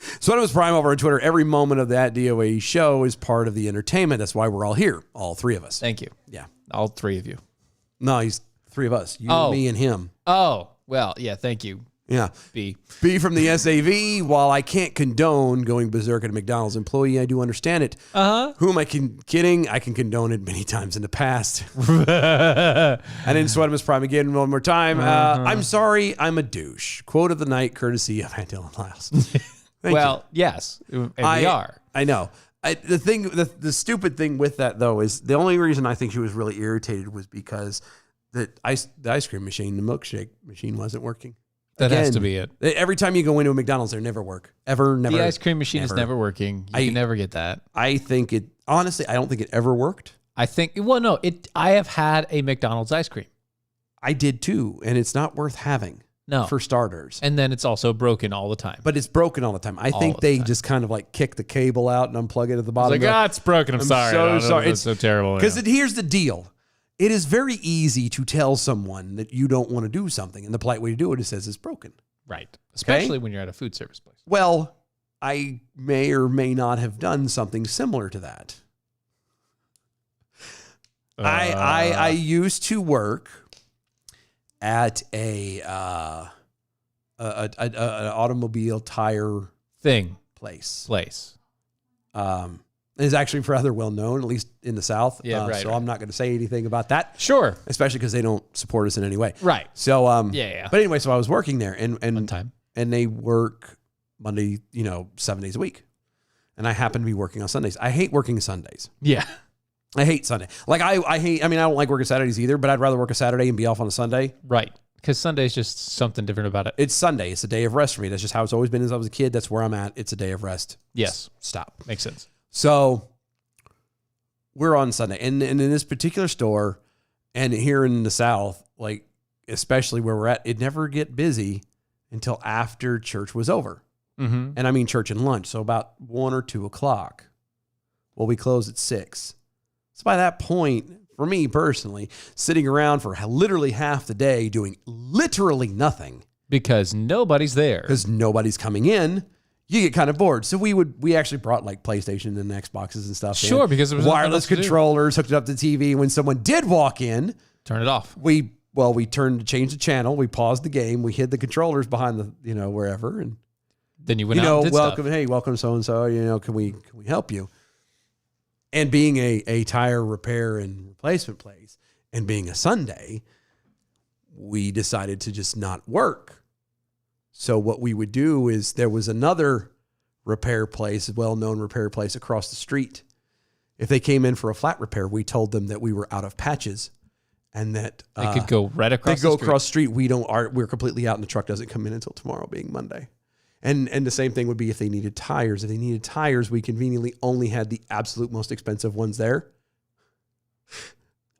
Sweatimus Prime over on Twitter. Every moment of that DOA show is part of the entertainment. That's why we're all here. All 3 of us. Thank you. Yeah. All 3 of you. No, he's 3 of us. You, me, and him. Oh, well, yeah, thank you. Yeah. B from the SAV. While I can't condone going berserk at a McDonald's employee, I do understand it. Who am I kidding? I can condone it many times in the past. And then Sweatimus Prime again one more time. I'm sorry, I'm a douche. Quote of the night, courtesy of Aunt Dylan Lyles. Yes, and we are. I know. The stupid thing with that, though, is the only reason I think she was really irritated was because the ice cream machine, the milkshake machine wasn't working. That has to be it. Every time you go into a McDonald's, they never work. Never. The ice cream machine is never working. You can never get that. I think it, honestly, I don't think it ever worked. I have had a McDonald's ice cream. I did too, and it's not worth having. No. For starters. And then it's also broken all the time. But it's broken all the time. I think they just kind of like kick the cable out and unplug it at the bottom. It's broken. I'm sorry. So sorry. It's so terrible. Because here's the deal. It is very easy to tell someone that you don't want to do something. And the polite way to do it is says it's broken. Right. Especially when you're at a food service place. Well, I may or may not have done something similar to that. I used to work at an automobile tire place. Is actually rather well known, at least in the South. Yeah, So I'm not going to say anything about that. Sure. Especially because they don't support us in any way. Right. So yeah. But anyway, so I was working there, and One time. and they work Monday, 7 days a week, and I happen to be working on Sundays. I hate working Sundays. Yeah. I hate Sunday. Like I hate. I mean, I don't like working Saturdays either, but I'd rather work a Saturday and be off on a Sunday. Right. Because Sunday's just something different about it. It's Sunday. It's a day of rest for me. That's just how it's always been as I was a kid. That's where I'm at. It's a day of rest. Yes. Stop. Makes sense. So we're on Sunday, and in this particular store, and here in the South, like especially where we're at, it never get busy until after church was over. Mm-hmm. And I mean church and lunch. So about 1 or 2 o'clock. Well, we closed at 6. So by that point, for me personally, sitting around for literally half the day doing literally nothing Because nobody's there. because nobody's coming in, you get kind of bored. So we actually brought like PlayStation and Xboxes and stuff. Sure, in. because there was nothing wireless else to do. controllers, hooked it up to the TV. When someone did walk in, Turn it off. we changed the channel, we paused the game, we hid the controllers behind the wherever, and Then you went out and did welcome, stuff. hey, welcome so and so. Can we help you? And being a tire repair and replacement place, and being a Sunday, we decided to just not work. So what we would do is there was another repair place, a well-known repair place across the street. If they came in for a flat repair, we told them that we were out of patches, and that They could go right across they go the street. across the street. We're completely out, and the truck doesn't come in until tomorrow, being Monday. And the same thing would be if they needed tires. If they needed tires, we conveniently only had the absolute most expensive ones there.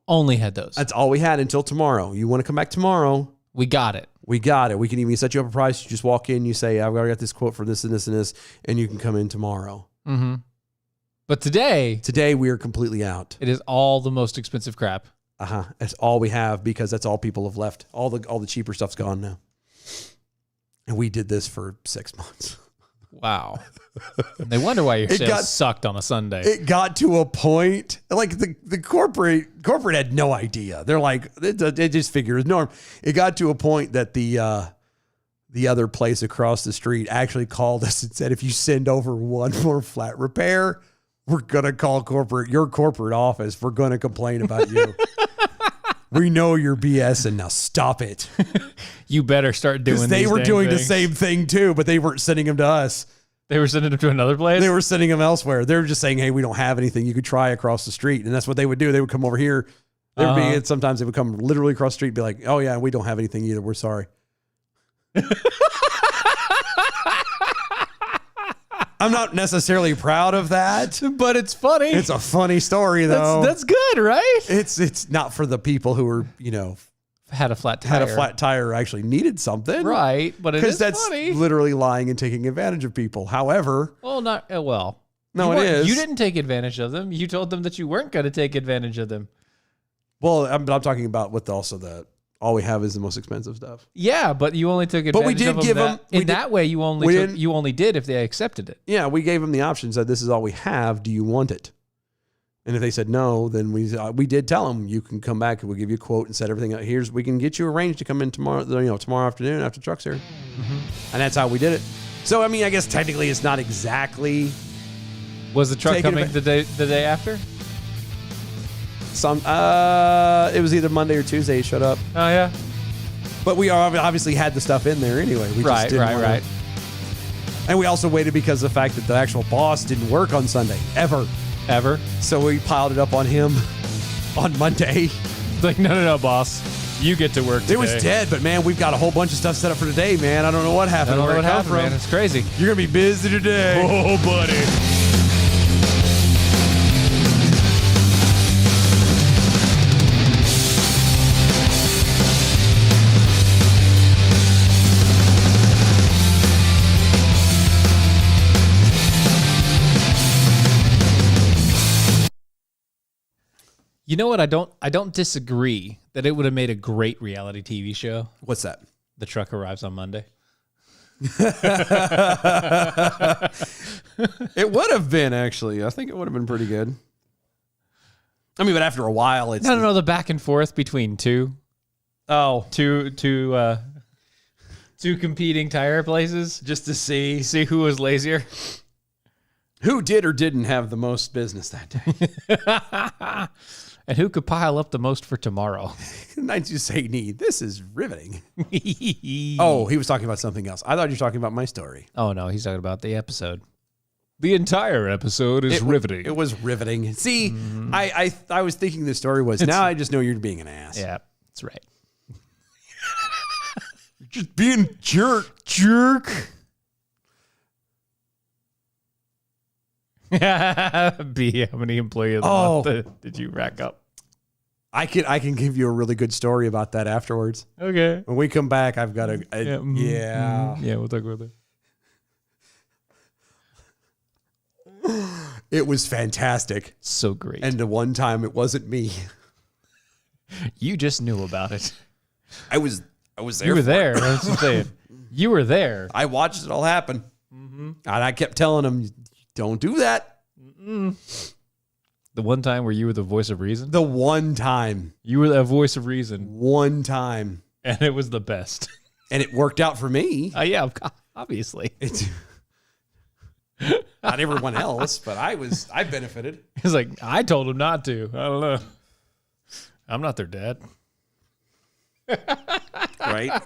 Only had those. That's all we had until tomorrow. You want to come back tomorrow? We got it. We got it. We can even set you up a price. You just walk in, you say, I've already got this quote for this and this and this, and you can come in tomorrow. Mm-hmm. But today, Today, we are completely out. it is all the most expensive crap. That's all we have because that's all people have left. All the cheaper stuff's gone now. And we did this for 6 months. Wow. And they wonder why your It sales got- sucked on a Sunday. It got to a point, like the corporate had no idea. They're like, they just figure it's norm. It got to a point that the other place across the street actually called us and said, if you send over one more flat repair, we're going to call your corporate office. We're going to complain about you. We know you're BS and now stop it. You better start doing Because they these were dang doing the things. same thing too, but they weren't sending them to us. They were sending them to another place? They were sending them elsewhere. They were just saying, hey, we don't have anything. You could try across the street. And that's what they would do. They would come over here. Sometimes they would come literally across the street and be like, oh, yeah, we don't have anything either. We're sorry. I'm not necessarily proud of that. But it's funny. It's a funny story, though. That's good, right? It's not for the people who are, Had a flat tire. had a flat tire or actually needed something. Right, but it Because is that's funny. literally lying and taking advantage of people. However, Well, not well. No, You it weren't- is. You didn't take advantage of them. You told them that you weren't going to take advantage of them. well, I'm talking about with also the all we have is the most expensive stuff. Yeah, but you only took advantage But we did of them give that, them- in that way. You only we took, didn't- you only did if they accepted it. Yeah, we gave them the option. Said this is all we have. Do you want it? And if they said no, then we did tell them you can come back and we'll give you a quote and set everything up. We can get you arranged to come in tomorrow. Tomorrow afternoon after the truck's here. And that's how we did it. So I mean, I guess technically it's not exactly Was the truck Taking coming it the day after? some. It was either Monday or Tuesday. It showed up, Oh yeah. but we obviously had the stuff in there anyway. We just didn't wanna- And we also waited because of the fact that the actual boss didn't work on Sunday ever. So we piled it up on him on Monday. It's like, no, boss. You get to work today. It was dead, but man, we've got a whole bunch of stuff set up for today, man. I don't know what I happened. don't know where what it come happened, man. It's crazy. You're going to be busy today. Oh, buddy. You know what? I don't disagree that it would have made a great reality TV show. What's that? The truck arrives on Monday. It would have been, actually. I think it would have been pretty good. I mean, but after a while, it's... No, the back and forth between two competing tire places Just to see see who was lazier. who did or didn't have the most business that day. And who could pile up the most for tomorrow. 928 This is riveting. Oh, he was talking about something else. I thought you were talking about my story. Oh no, he's talking about the episode. The entire episode is riveting. It was riveting. See, I was thinking the story was, now I just know you're being an ass. Yeah, that's right. Just being a jerk. B, how many employee of the month did you rack up? I can give you a really good story about that afterwards. Okay. When we come back, I've got a Yeah, we'll talk about that. It was fantastic. So great. And the one time it wasn't me. You just knew about it. I was there. You were for there. it. That's what I'm saying. You were there. I watched it all happen. And I kept telling him, don't do that. The one time where you were the voice of reason? The one time. You were that voice of reason. One time. And it was the best. And it worked out for me. Yeah, obviously. It's not everyone else, but I benefited. He's like, I told him not to. I don't know. I'm not their dad. Right?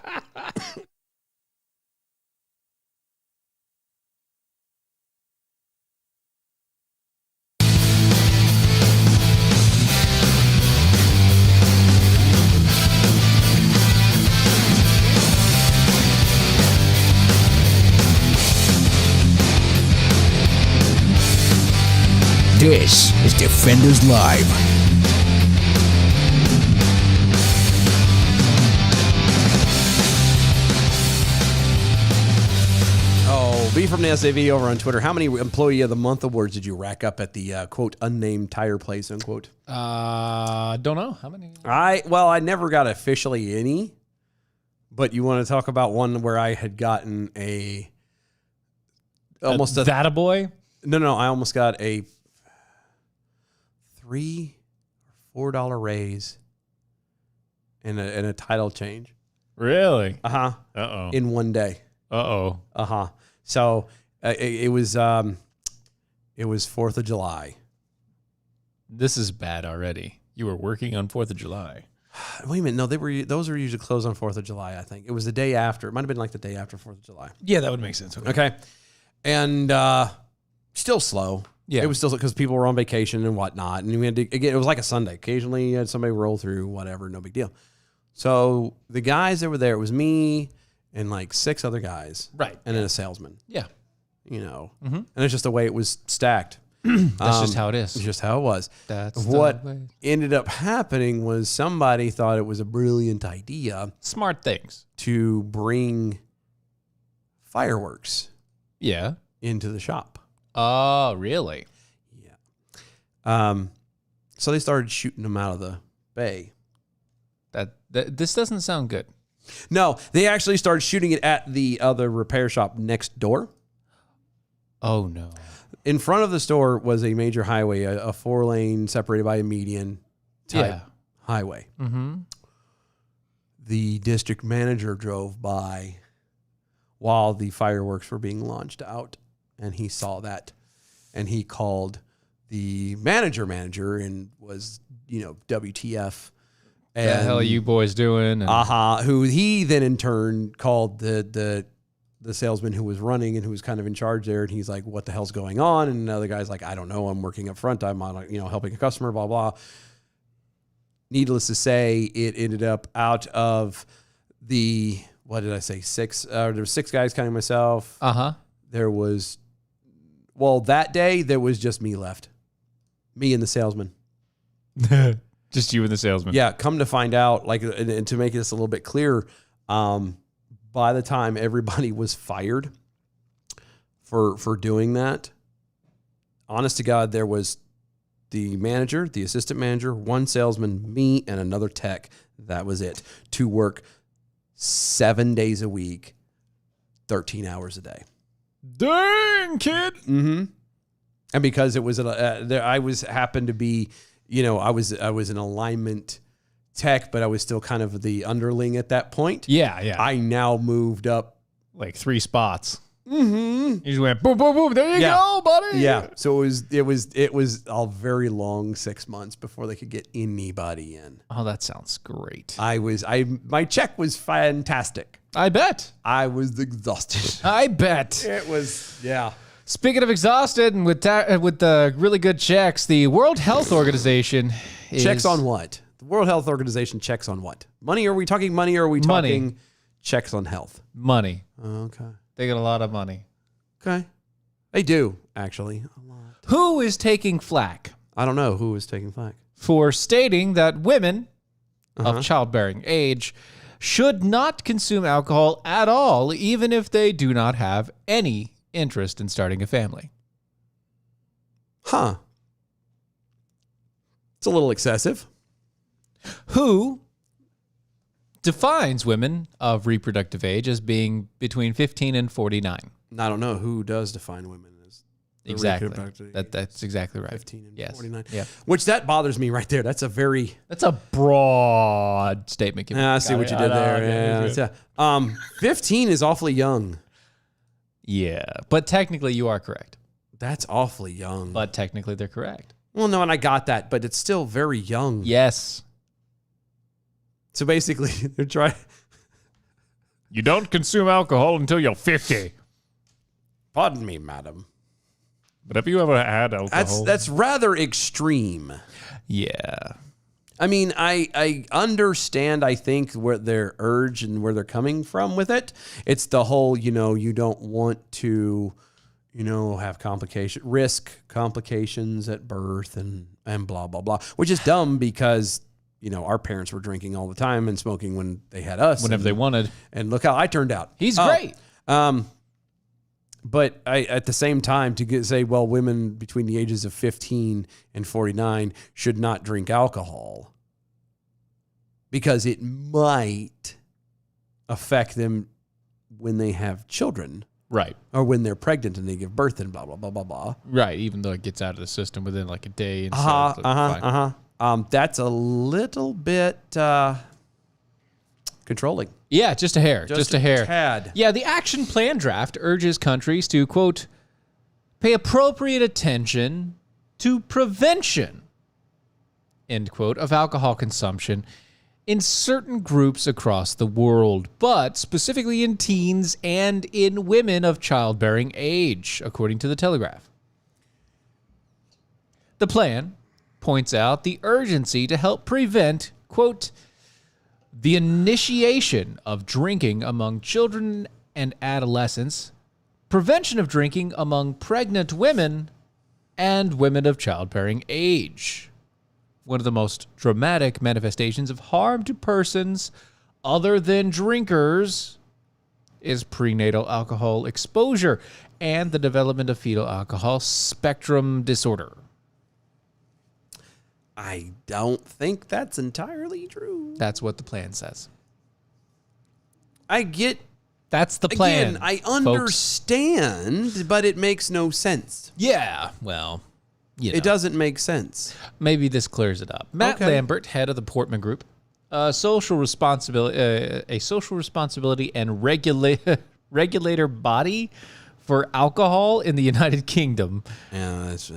This is Defenders Live. Oh, B from the SAV over on Twitter. How many Employee of the Month awards did you rack up at the quote unnamed tire place unquote? Don't know. How many? I never got officially any, but you want to talk about one where I had gotten almost a that a boy? No, I almost got a $3 or $4 raise and a title change. Really? Uh-huh. In one day. Uh-oh. Uh-huh. So it was 4th of July. This is bad already. You were working on 4th of July. Wait a minute. No, those were usually closed on 4th of July, I think. It was the day after. It might have been like the day after 4th of July. Yeah, that would make sense. Okay. And still slow. Yeah. It was still because people were on vacation and whatnot. And we had to, again, it was like a Sunday. Occasionally you had somebody roll through, whatever, no big deal. So the guys that were there, it was me and like 6 other guys. Right. And then a salesman. Yeah. You know. And it's just the way it was stacked. That's just how it is. It's just how it was. That's what the way. ended up happening was somebody thought it was a brilliant idea Smart things. to bring fireworks Yeah. into the shop. Oh, really? So they started shooting them out of the bay. That this doesn't sound good. No, they actually started shooting it at the other repair shop next door. Oh, no. In front of the store was a major highway, a 4-lane separated by a median type highway. Mm-hmm. The district manager drove by while the fireworks were being launched out, and he saw that, and he called the manager and was, WTF. The hell are you boys doing? And Who he then in turn called the salesman who was running and who was kind of in charge there, and he's like, "What the hell's going on?" And another guy's like, "I don't know. I'm working up front. I'm on, helping a customer." Blah blah. Needless to say, it ended up out of the what did I say? 6. There were 6 guys counting myself. There was, that day there was just me left, me and the salesman. Just you and the salesman. Yeah, come to find out, and to make this a little bit clearer, by the time everybody was fired for doing that, honest to God, there was the manager, the assistant manager, 1 salesman, me, and another tech. That was it. To work 7 days a week, 13 hours a day. Dang, kid. Mm-hmm. And because it was, happened to be, I was an alignment tech, but I was still kind of the underling at that point. Yeah. I now moved up Like 3 spots. Mm-hmm. You just went boom, boom, boom. There you go, buddy. Yeah. So it was a very long 6 months before they could get anybody in. Oh, that sounds great. My check was fantastic. I bet. I was exhausted. I bet. It was, yeah. Speaking of exhausted and with the really good checks, the World Health Organization Checks on what? The World Health Organization checks on what? Money? Are we talking money or are we talking checks on health? Money. Okay. They get a lot of money. Okay. They do, actually. A lot. Who is taking flack? I don't know who is taking flack. for stating that women of childbearing age should not consume alcohol at all, even if they do not have any interest in starting a family. Huh. It's a little excessive. WHO defines women of reproductive age as being between 15 and 49. I don't know who does define women as the Exactly. reproductive age. That's exactly right. 15 and Yes. 49. Yeah. Which that bothers me right there. That's a very... That's a broad statement. I see what you did there. Yeah. 15 is awfully young. Yeah, but technically you are correct. That's awfully young. But technically they're correct. Well, no, and I got that, but it's still very young. Yes. So basically, they're trying... You don't consume alcohol until you're 50. Pardon me, madam. But have you ever had alcohol? That's rather extreme. Yeah. I mean, I understand, I think, where their urge and where they're coming from with it. It's the whole, you don't want to, have risk complications at birth and blah, blah, blah, which is dumb because, our parents were drinking all the time and smoking when they had us. Whenever they wanted. And look how I turned out. He's great. But at the same time, say, well, women between the ages of 15 and 49 should not drink alcohol because it might affect them when they have children. Right. Or when they're pregnant and they give birth and blah, blah, blah, blah, blah. Right, even though it gets out of the system within like a day. And fine. That's a little bit controlling. Yeah, just a hair. Just a hair. Tad. Yeah, the action plan draft urges countries to, quote, pay appropriate attention to prevention, end quote, of alcohol consumption in certain groups across the world, but specifically in teens and in women of childbearing age, according to the Telegraph. The plan points out the urgency to help prevent, quote, the initiation of drinking among children and adolescents, prevention of drinking among pregnant women, and women of childbearing age. One of the most dramatic manifestations of harm to persons other than drinkers is prenatal alcohol exposure and the development of fetal alcohol spectrum disorder. I don't think that's entirely true. That's what the plan says. I get... That's the plan. Again, I folks. understand, but it makes no sense. Yeah, well, It doesn't make sense. Maybe this clears it up. Matt Okay. Lambert, head of the Portman Group, a social responsibility and regulator body for alcohol in the United Kingdom, Yeah, that's...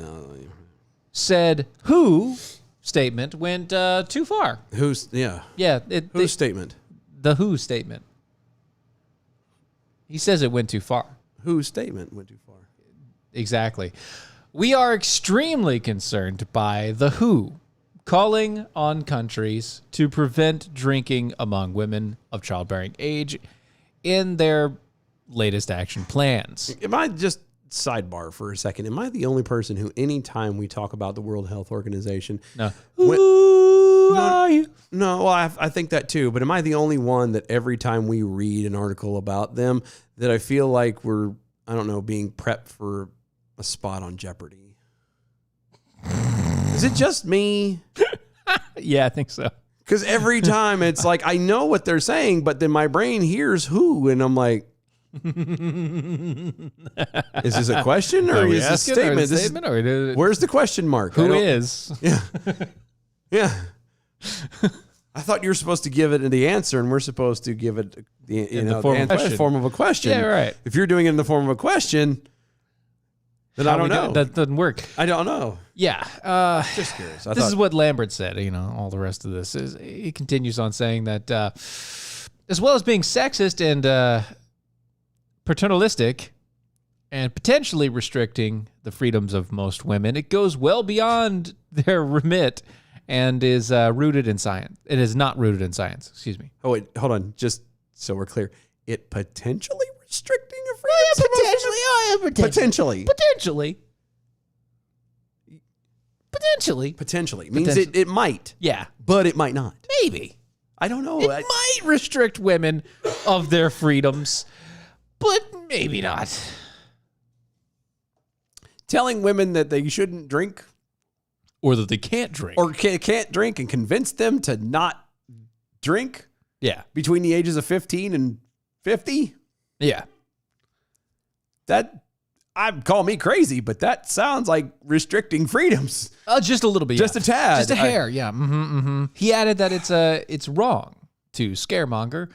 said WHO statement went too far. Who's... Yeah. Yeah, Whose statement? the WHO statement. He says it went too far. Whose statement went too far? Exactly. We are extremely concerned by the WHO calling on countries to prevent drinking among women of childbearing age in their latest action plans. Am I just... Sidebar for a second. Am I the only person who, anytime we talk about the World Health Organization... No. Who are you? No, well, I think that too. But am I the only one that every time we read an article about them that I feel like we're, I don't know, being prepped for a spot on Jeopardy? Is it just me? Yeah, I think so. Because every time it's like, I know what they're saying, but then my brain hears who, and I'm like, is this a question or is this a statement? Where's the question mark? Who is? Yeah. Yeah. I thought you were supposed to give it the answer, and we're supposed to give it the form of a question. Yeah, right. If you're doing it in the form of a question, then I don't know. That doesn't work. I don't know. Yeah. Just curious. This is what Lambert said. All the rest of this is. He continues on saying that as well as being sexist and paternalistic and potentially restricting the freedoms of most women, it goes well beyond their remit and is rooted in science. It is not rooted in science. Excuse me. Oh, wait. Hold on. Just so we're clear. It potentially restricting a freedom? Potentially. Potentially. Potentially. Potentially. Potentially. Means it might, Yeah. but it might not. Maybe. I don't know. It might restrict women of their freedoms, but maybe not. Telling women that they shouldn't drink Or that they can't drink. or can't drink and convince them to not drink yeah. between the ages of 15 and 50, Yeah. call me crazy, but that sounds like restricting freedoms. Just a little bit. Just yeah. a tad. Just a hair. Yeah. He added that it's wrong to scaremonger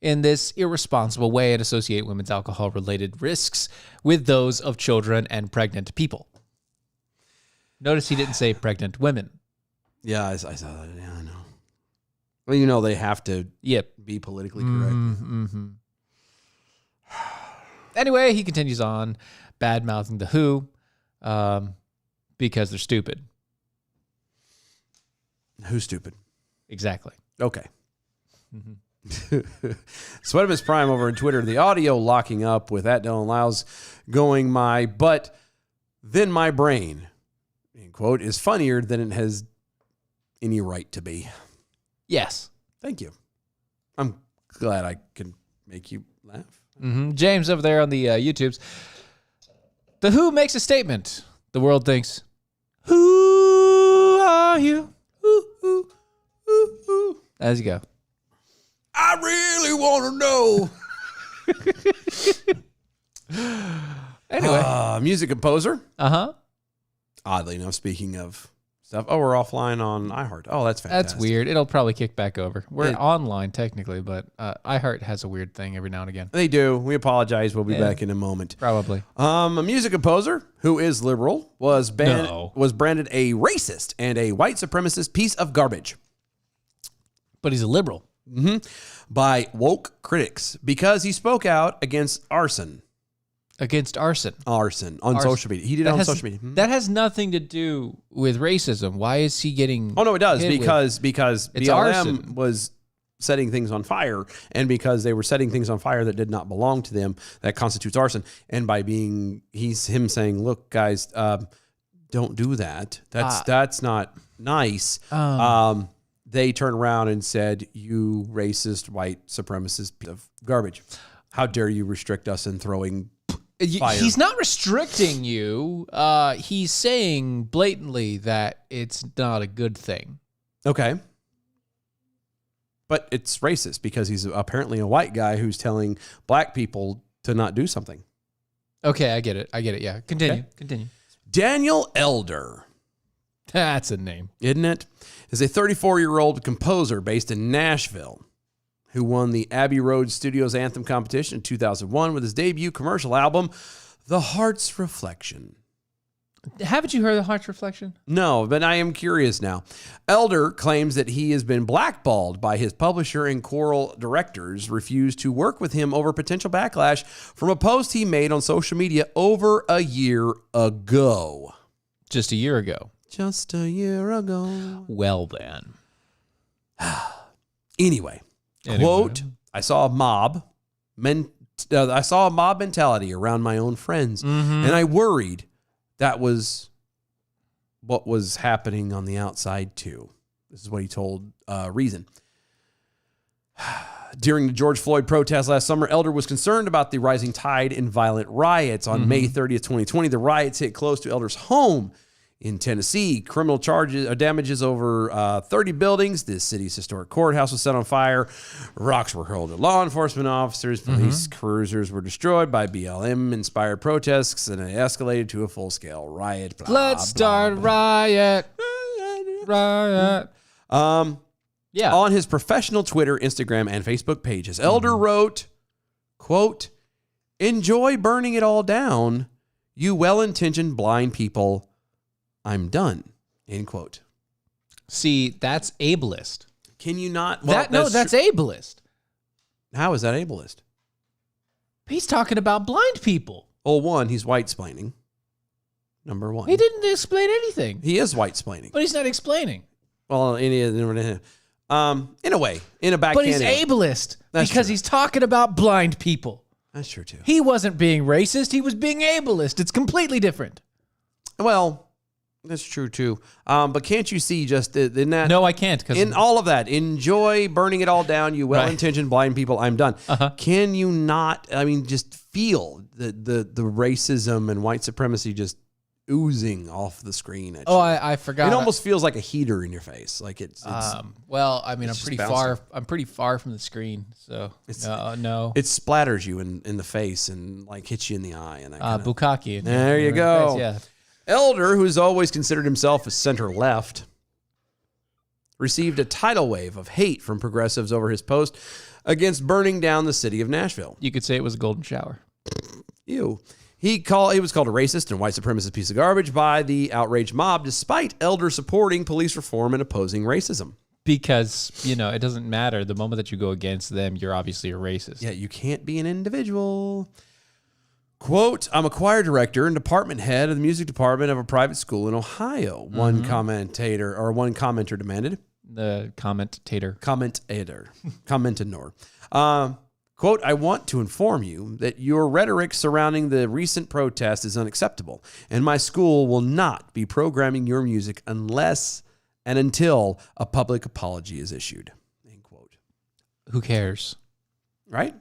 in this irresponsible way and associate women's alcohol-related risks with those of children and pregnant people. Notice he didn't say pregnant women. Yeah, I saw that. Yeah, I know. Well, you know they have to be politically correct. Anyway, he continues on bad-mouthing The Who because they're stupid. Who's stupid? Exactly. Okay. Sweatimus Prime over on Twitter. The audio locking up with @Dylan Lyles going but then my brain, end quote, is funnier than it has any right to be. Yes. Thank you. I'm glad I can make you laugh. James over there on the YouTubes. The Who makes a statement. The world thinks, who are you? Ooh. As you go. I really want to know. Anyway. Music composer. Uh-huh. Oddly enough, speaking of stuff. Oh, we're offline on iHeart. Oh, that's fantastic. That's weird. It'll probably kick back over. We're It- online technically, but iHeart has a weird thing every now and again. They do. We apologize. We'll be back in a moment. Probably. A music composer who is liberal was No. branded a racist and a white supremacist piece of garbage But he's a liberal. by woke critics because he spoke out against arson Against arson. on social media. He did it on social media. That has nothing to do with racism. Why is he getting... Oh no, it does hit with- because It's BLM arson. was setting things on fire, and because they were setting things on fire that did not belong to them, that constitutes arson. And by him saying, "Look, guys, don't do that. That's not nice." They turned around and said, "You racist white supremacist piece of garbage! How dare you restrict us in throwing fire?" He's not restricting you. He's saying blatantly that it's not a good thing. Okay. But it's racist because he's apparently a white guy who's telling black people to not do something. Okay, I get it. Yeah. Continue. Daniel Elder, That's a name. isn't it? Is a 34-year-old composer based in Nashville who won the Abbey Road Studios Anthem competition in 2001 with his debut commercial album, The Heart's Reflection. Haven't you heard of Heart's Reflection? No, but I am curious now. Elder claims that he has been blackballed by his publisher and choral directors, refused to work with him over potential backlash from a post he made on social media over a year ago. Just a year ago. Just a year ago. Well, then. Anyway, quote, I saw a mob mentality around my own friends, and I worried that was what was happening on the outside too. This is what he told Reason. During the George Floyd protests last summer, Elder was concerned about the rising tide in violent riots. On May 30th, 2020, the riots hit close to Elder's home in Tennessee. Criminal charges damages over 30 buildings. The city's historic courthouse was set on fire. Rocks were hurled at law enforcement officers. Police cruisers were destroyed by BLM-inspired protests, and it escalated to a full-scale riot. Blah, Let's start riot. Riot. Yeah. On his professional Twitter, Instagram, and Facebook pages, Elder wrote, quote, "Enjoy burning it all down, you well-intentioned blind people. I'm done." End quote. See, that's ableist. Can you not? That's ableist. How is that ableist? He's talking about blind people. Well, one, he's white-splaining. Number one. He didn't explain anything, He is white-splaining. but he's not explaining. Well, in a way, in a But backhanded he's way. ableist That's because true. he's talking about blind people. That's true, too. He wasn't being racist. He was being ableist. It's completely different. Well, That's true too. But can't you see just in that? No, I can't. Because In all of that, enjoy burning it all down, you well-intentioned blind people. I'm done. Can you not? I mean, just feel the racism and white supremacy just oozing off the screen at you. I forgot. It almost feels like a heater in your face. Like it's well, I mean, I'm just pretty bouncing. far. I'm pretty far from the screen, so no. it splatters you in the face and like hits you in the eye and that kind of. Bukkake. There you go. Yeah. Elder, who's always considered himself a center left, received a tidal wave of hate from progressives over his post against burning down the city of Nashville. You could say it was a golden shower. Ew. He was called a racist and white supremacist piece of garbage by the outraged mob, despite Elder supporting police reform and opposing racism. Because, it doesn't matter. The moment that you go against them, you're obviously a racist. Yeah, you can't be an individual. Quote, I'm a choir director and department head of the music department of a private school in Ohio, one commenter demanded. The commentator. Commentanor. Quote, I want to inform you that your rhetoric surrounding the recent protest is unacceptable, and my school will not be programming your music unless and until a public apology is issued. End quote. Who cares? Right?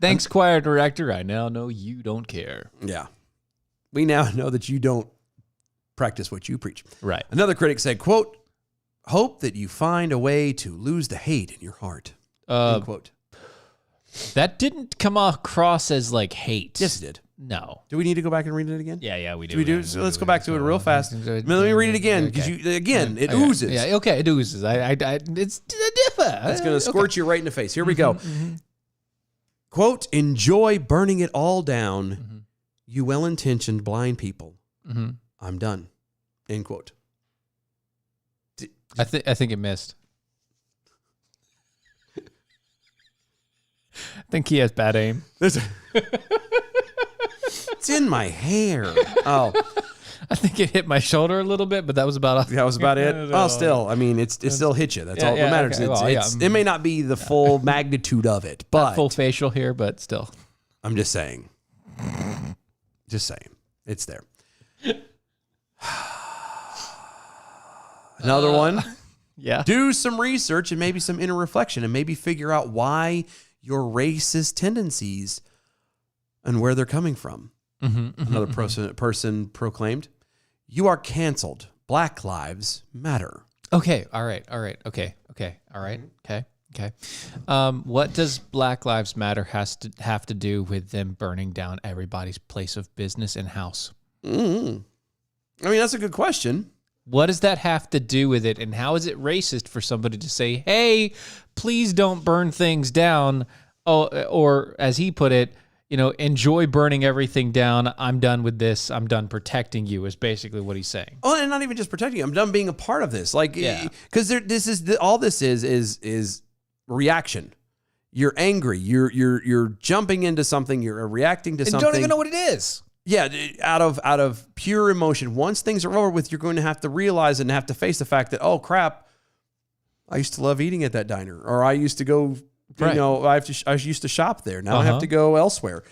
Thanks, choir director. I now know you don't care. Yeah. We now know that you don't practice what you preach. Right. Another critic said, quote, hope that you find a way to lose the hate in your heart. End quote. That didn't come across as like hate. Yes, it did. No. Do we need to go back and read it again? Yeah, we do. Do we do? So let's go back to it real fast. Let me read it again because it oozes. Yeah, okay, it oozes. It's different. It's going to squirt you right in the face. Here we go. Quote, enjoy burning it all down, you well-intentioned blind people. I'm done. End quote. I think it missed. I think he has bad aim. It's in my hair. Oh, I think it hit my shoulder a little bit, but that was about that was about it. Oh, still, I mean, it still hit you. That's all that matters. Okay. It may not be the full magnitude of it, but full facial here, but still. I'm just saying. Just saying. It's there. Another one. Yeah. Do some research and maybe some inner reflection and maybe figure out why your racist tendencies and where they're coming from. Another person proclaimed, you are canceled. Black lives matter. Okay. All right. Okay. All right. Okay. What does Black Lives Matter have to do with them burning down everybody's place of business and house? I mean, that's a good question. What does that have to do with it? And how is it racist for somebody to say, hey, please don't burn things down? Oh, or as he put it, enjoy burning everything down. I'm done with this. I'm done protecting you is basically what he's saying. Oh, and not even just protecting you. I'm done being a part of this. Like, because all this is reaction. You're angry. You're jumping into something. You're reacting to something. Don't even know what it is. Yeah, out of pure emotion. Once things are over with, you're going to have to realize and have to face the fact that, oh crap, I used to love eating at that diner, or I used to go, Right. I used to shop there. Now I have to go elsewhere.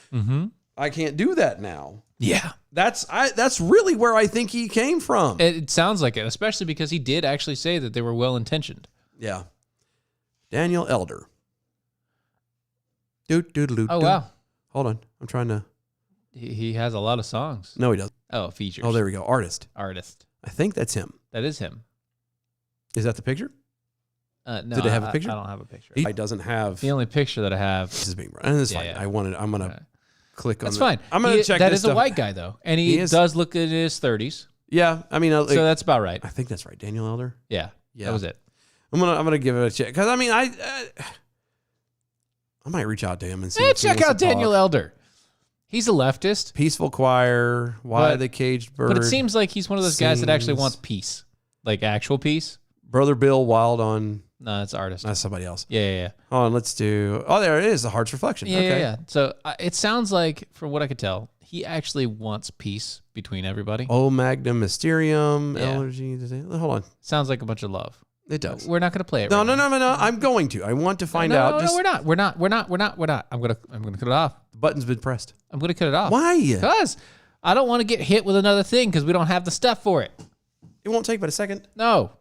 I can't do that now. Yeah. That's really where I think he came from. It sounds like it, especially because he did actually say that they were well-intentioned. Yeah. Daniel Elder. Oh, wow. Hold on. I'm trying to. He has a lot of songs. No, he doesn't. Oh, features. Oh, there we go. Artist. I think that's him. That is him. Is that the picture? No, Did it have a picture? I don't have a picture. He doesn't have. The only picture that I have. This is being right. That's fine. Yeah. I'm gonna click on. That's fine. I'm gonna check. That this is a stuff. white guy though, and he does look in his 30s. Yeah, I mean, So that's about right. I think that's right. Daniel Elder. Yeah, that was it. I'm gonna give it a check because I mean I might reach out to him and see. Hey, if he check wants out to talk. Daniel Elder. He's a leftist, Peaceful Choir. Why the Caged Bird? but it seems like he's one of those guys that actually wants peace, like actual peace. Brother Bill Wild on. No, that's artist. That's somebody else. Yeah. Hold on, let's do. Oh, there it is. The Heart's Reflection. Okay. Yeah. So it sounds like, from what I could tell, he actually wants peace between everybody. Oh, Magnum Mysterium. Yeah. Allergy. Hold on. Sounds like a bunch of love. It does. We're not going to play it. No. right now. I'm going to. I want to find No, out. No, we're not. I'm gonna cut it off. The button's been pressed. I'm gonna cut it off. Why? Because I don't want to get hit with another thing because we don't have the stuff for it. It won't take but a second. No.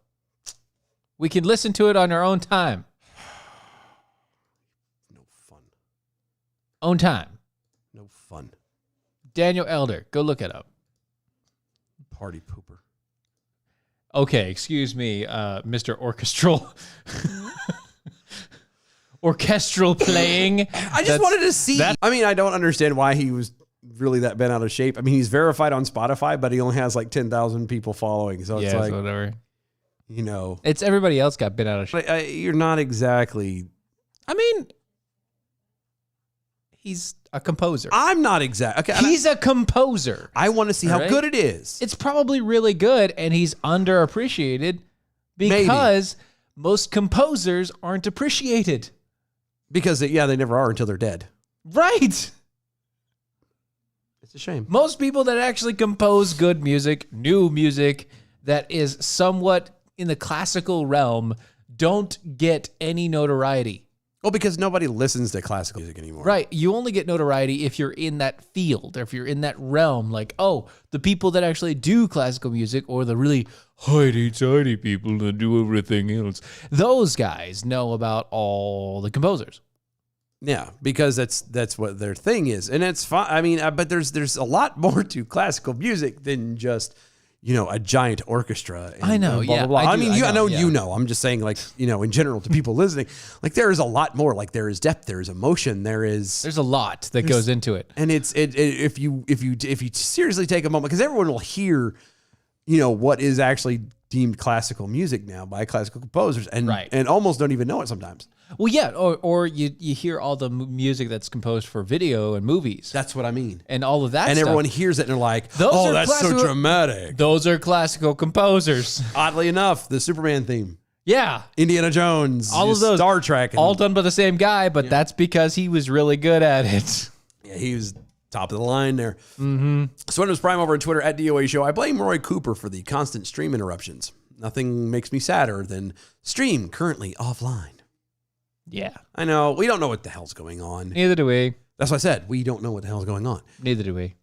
We can listen to it on our own time. No fun. Own time. No fun. Daniel Elder. Go look it up. Party pooper. Okay, excuse me, Mr. Orchestral. Orchestral playing. I just wanted to see. I mean, I don't understand why he was really that bent out of shape. I mean, he's verified on Spotify, but he only has like 10,000 people following. So it's like, whatever. you know, It's everybody else got bent out of shape. but, you're not exactly. I mean, he's a composer. I'm not exact. Okay, He's a composer. I want to see how Right? good it is. It's probably really good, and he's underappreciated because most composers aren't appreciated. Because they never are until they're dead. Right. It's a shame. Most people that actually compose good music, new music that is somewhat in the classical realm, don't get any notoriety. Well, because nobody listens to classical music anymore. Right. You only get notoriety if you're in that field or if you're in that realm. Like, oh, the people that actually do classical music or the really hidey-tidy people that do everything else. Those guys know about all the composers. Yeah, because that's what their thing is, and it's fine. I mean, but there's a lot more to classical music than just a giant orchestra. And, I know, and blah, yeah, blah, blah. I do, I know yeah. you know. I'm just saying, like in general to people listening, like there is a lot more. Like there is depth, there is emotion, There's a lot that goes into it. and if you seriously take a moment, because everyone will hear, what is actually deemed classical music now by classical composers, and Right. and almost don't even know it sometimes. Well, yeah, or you hear all the music that's composed for video and movies That's what I mean. and all of that And stuff. everyone hears it and they're like, Those "Oh, are that's so classical- dramatic." Those are classical composers. Oddly enough, the Superman theme, Yeah. Indiana Jones, All of those. Star Trek, and All done by the same guy, but that's because he was really good at it. yeah, he was top of the line there. Mm-hmm. Swindler's Prime over on Twitter at DOA Show. I blame Roy Cooper for the constant stream interruptions. Nothing makes me sadder than stream currently offline. Yeah. I know we don't know what the hell's going on. Neither do we. That's what I said. We don't know what the hell's going on. Neither do we.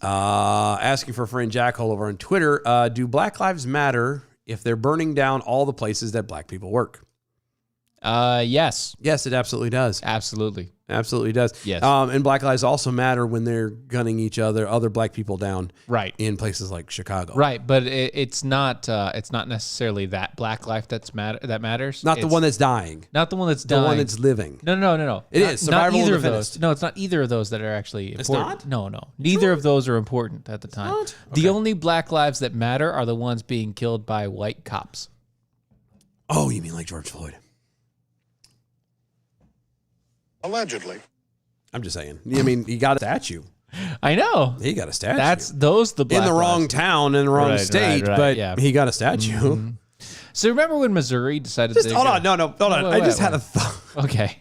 Asking for a friend Jack Hole over on Twitter. Do Black Lives Matter if they're burning down all the places that black people work? Yes. Yes, it absolutely does. Absolutely. Absolutely does. Yes. And Black Lives also matter when they're gunning other black people down. Right. In places like Chicago. Right, but it's not necessarily that black life that matters. Not the It's one that's dying. not the one that's The dying. one that's living. No. It Not- is. Survival not either of of the those. fittest. No, it's not either of those that are actually important. not? No. Neither of those are important at the time. not? The only black lives that matter are the ones being killed by white cops. Oh, you mean like George Floyd? Allegedly. I'm just saying. I mean, he got a statue. I know. He got a statue. That's those the black in the wrong lives. town, in the wrong Right, state, right, but yeah. he got a statue. So remember when Missouri decided Just they hold were on. No, hold on. Wait, I just wait, had a wait. thought. Okay.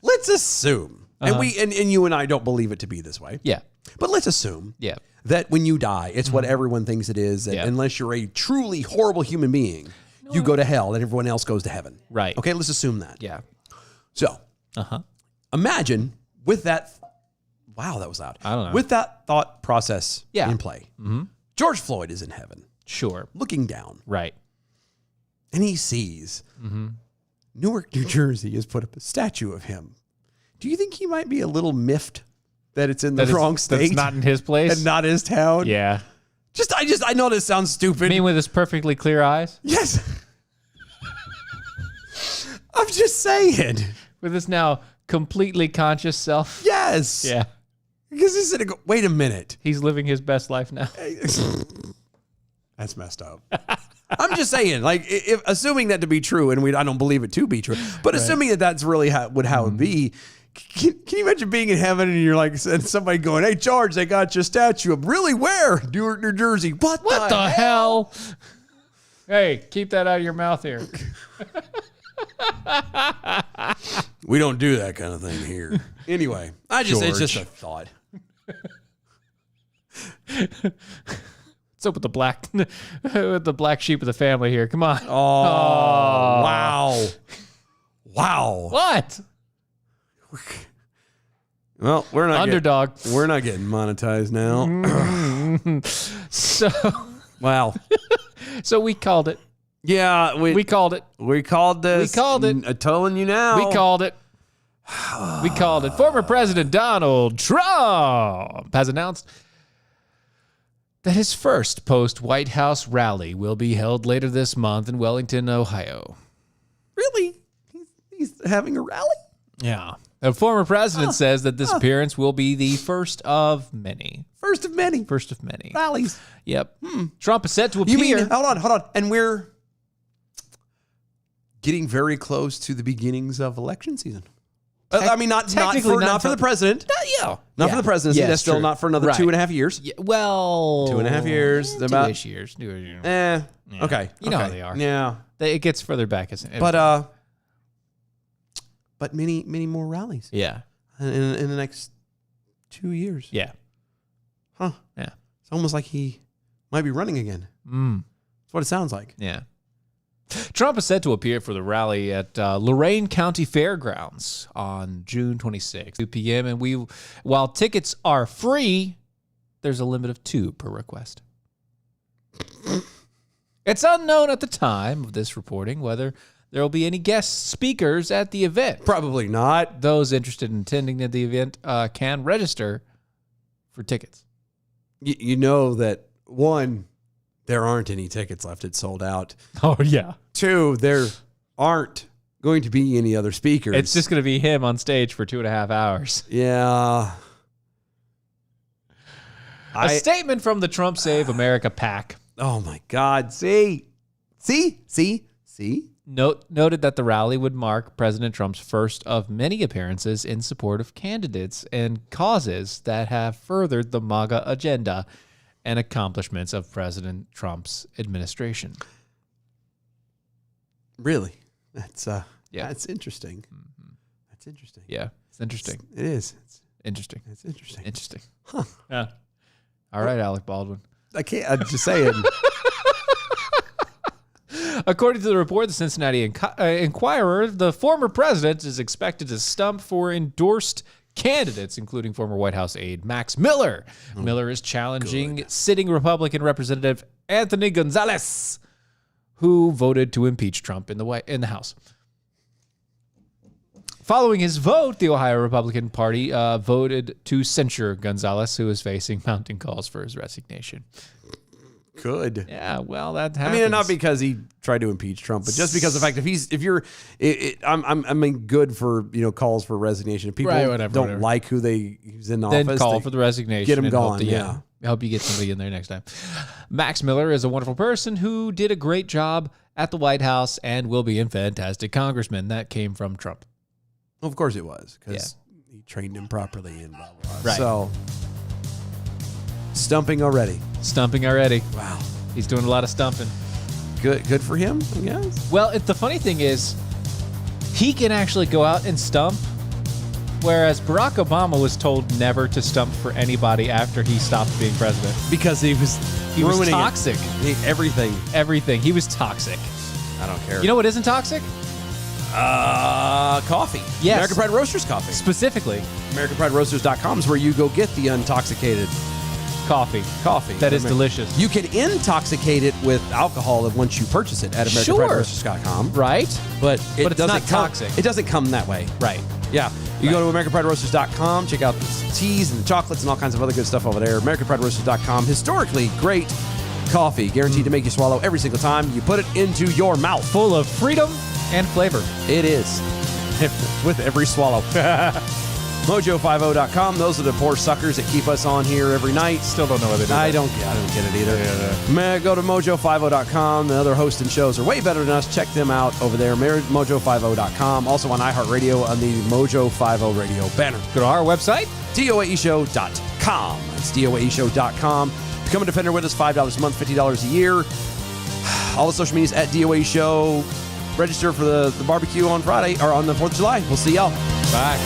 Let's assume, and you and I don't believe it to be this way. Yeah. But let's assume Yeah. that when you die, it's what everyone thinks it is. That Yeah. unless you're a truly horrible human being, you go to hell and everyone else goes to heaven. Right. Okay, let's assume that. Yeah. So Uh-huh. imagine with that. Wow, that was loud. I don't know. With that thought process Yeah. in play, George Floyd is in heaven Sure. looking down, Right. and he sees Newark, New Jersey has put up a statue of him. Do you think he might be a little miffed that it's in the wrong state? That's not in his place. and not his town? Yeah. I know this sounds stupid. Me with his perfectly clear eyes, Yes. I'm just saying. with his now completely conscious self. Yes. Yeah. Because he's gonna go, wait a minute. He's living his best life now. That's messed up. I'm just saying, like, if assuming that to be true, and I don't believe it to be true, but assuming that that's really how it would be, can you imagine being in heaven and you're like, and somebody going, "Hey, George, they got your statue up." Really? Where? Newark, New Jersey. What the hell? Hey, keep that out of your mouth here. We don't do that kind of thing here. Anyway, it's just George. a thought. What's up with the black sheep of the family here? Come on. Oh, wow. Wow. What? Well, we're not Underdog. We're not getting monetized now. So, Wow. so we called it. Yeah, We called it. we called this. We called it. I'm telling you now. We called it. We called it. Former President Donald Trump has announced that his first post-White House rally will be held later this month in Wellington, Ohio. Really? He's having a rally? Yeah. The former president says that this appearance will be the first of many. First of many First of many. rallies. Yep. Trump is set to You appear. mean, hold on. And we're getting very close to the beginnings of election season. I mean, not for the president. Not for the presidency. Yeah, That's still true. not for another Right. 2.5 years. Yeah, well, 2.5 years. About two-ish years. Okay. You know okay. how they are. Yeah. It gets further back. But many more rallies yeah. in the next 2 years. Yeah. Huh. Yeah. It's almost like he might be running again. That's what it sounds like. Yeah. Trump is set to appear for the rally at Lorain County Fairgrounds on June 26th, 2 p.m. And while tickets are free, there's a limit of 2 per request. It's unknown at the time of this reporting whether there will be any guest speakers at the event. Probably not. Those interested in attending the event can register for tickets. You know that, one, there aren't any tickets left. It's sold out. Oh, yeah. 2, there aren't going to be any other speakers. It's just going to be him on stage for 2.5 hours. Yeah. A statement from the Trump Save America PAC Oh my God. See? noted that the rally would mark President Trump's first of many appearances in support of candidates and causes that have furthered the MAGA agenda and accomplishments of President Trump's administration. Really? That's Yeah. That's interesting. That's interesting. Yeah, it's interesting. It is. Interesting. It's interesting. Interesting. Yeah. All right, Alec Baldwin. I can't. I'm just saying. According to the report, the Cincinnati Enquirer, the former president is expected to stump for endorsed candidates, including former White House aide Max Miller. Miller is challenging sitting Republican Representative Anthony Gonzalez, who voted to impeach Trump in the House. Following his vote, the Ohio Republican Party voted to censure Gonzalez, who is facing mounting calls for his resignation. Good. Yeah, well, that I happens. mean, not because he tried to impeach Trump, but just because of the fact I mean, good for calls for resignation. If people don't like who's in the then office, call for the resignation. get him and gone. Hope I hope you get somebody in there next time. Max Miller is a wonderful person who did a great job at the White House and will be a fantastic congressman. That came from Trump. Well, of course it was, because he trained him properly and blah, blah, blah. Right. So, stumping already. Stumping already. Wow. He's doing a lot of stumping. Good for him, I guess. Well, the funny thing is, he can actually go out and stump, whereas Barack Obama was told never to stump for anybody after he stopped being president. Because he was ruining toxic. Everything. Everything. He was toxic. I don't care. You know what isn't toxic? Coffee. Yes. American Pride Roasters coffee. Specifically, AmericanPrideRoasters.com is where you go get the intoxicated coffee. coffee. That is delicious. You can intoxicate it with alcohol once you purchase it at AmericanPrideRoasters.com. Right? But it it's doesn't not come, toxic. It doesn't come that way. Right. Yeah. You go to AmericanPrideRoasters.com, check out the teas and the chocolates and all kinds of other good stuff over there. AmericanPrideRoasters.com. Historically great coffee, guaranteed to make you swallow every single time you put it into your mouth. Full of freedom and flavor. It is. With every swallow. Mojo50.com. Those are the poor suckers that keep us on here every night. Still don't know what they do. I don't get it either. Go to Mojo50.com. The other hosts and shows are way better than us. Check them out over there. Mojo50.com. Also on iHeartRadio on the Mojo50 radio banner. Go to our website. DOAEshow.com. That's DOAEshow.com. Become a Defender with us. $5 a month, $50 a year. All the social medias at DOA Show. Register for the barbecue on Friday or on the 4th of July. We'll see y'all. Bye.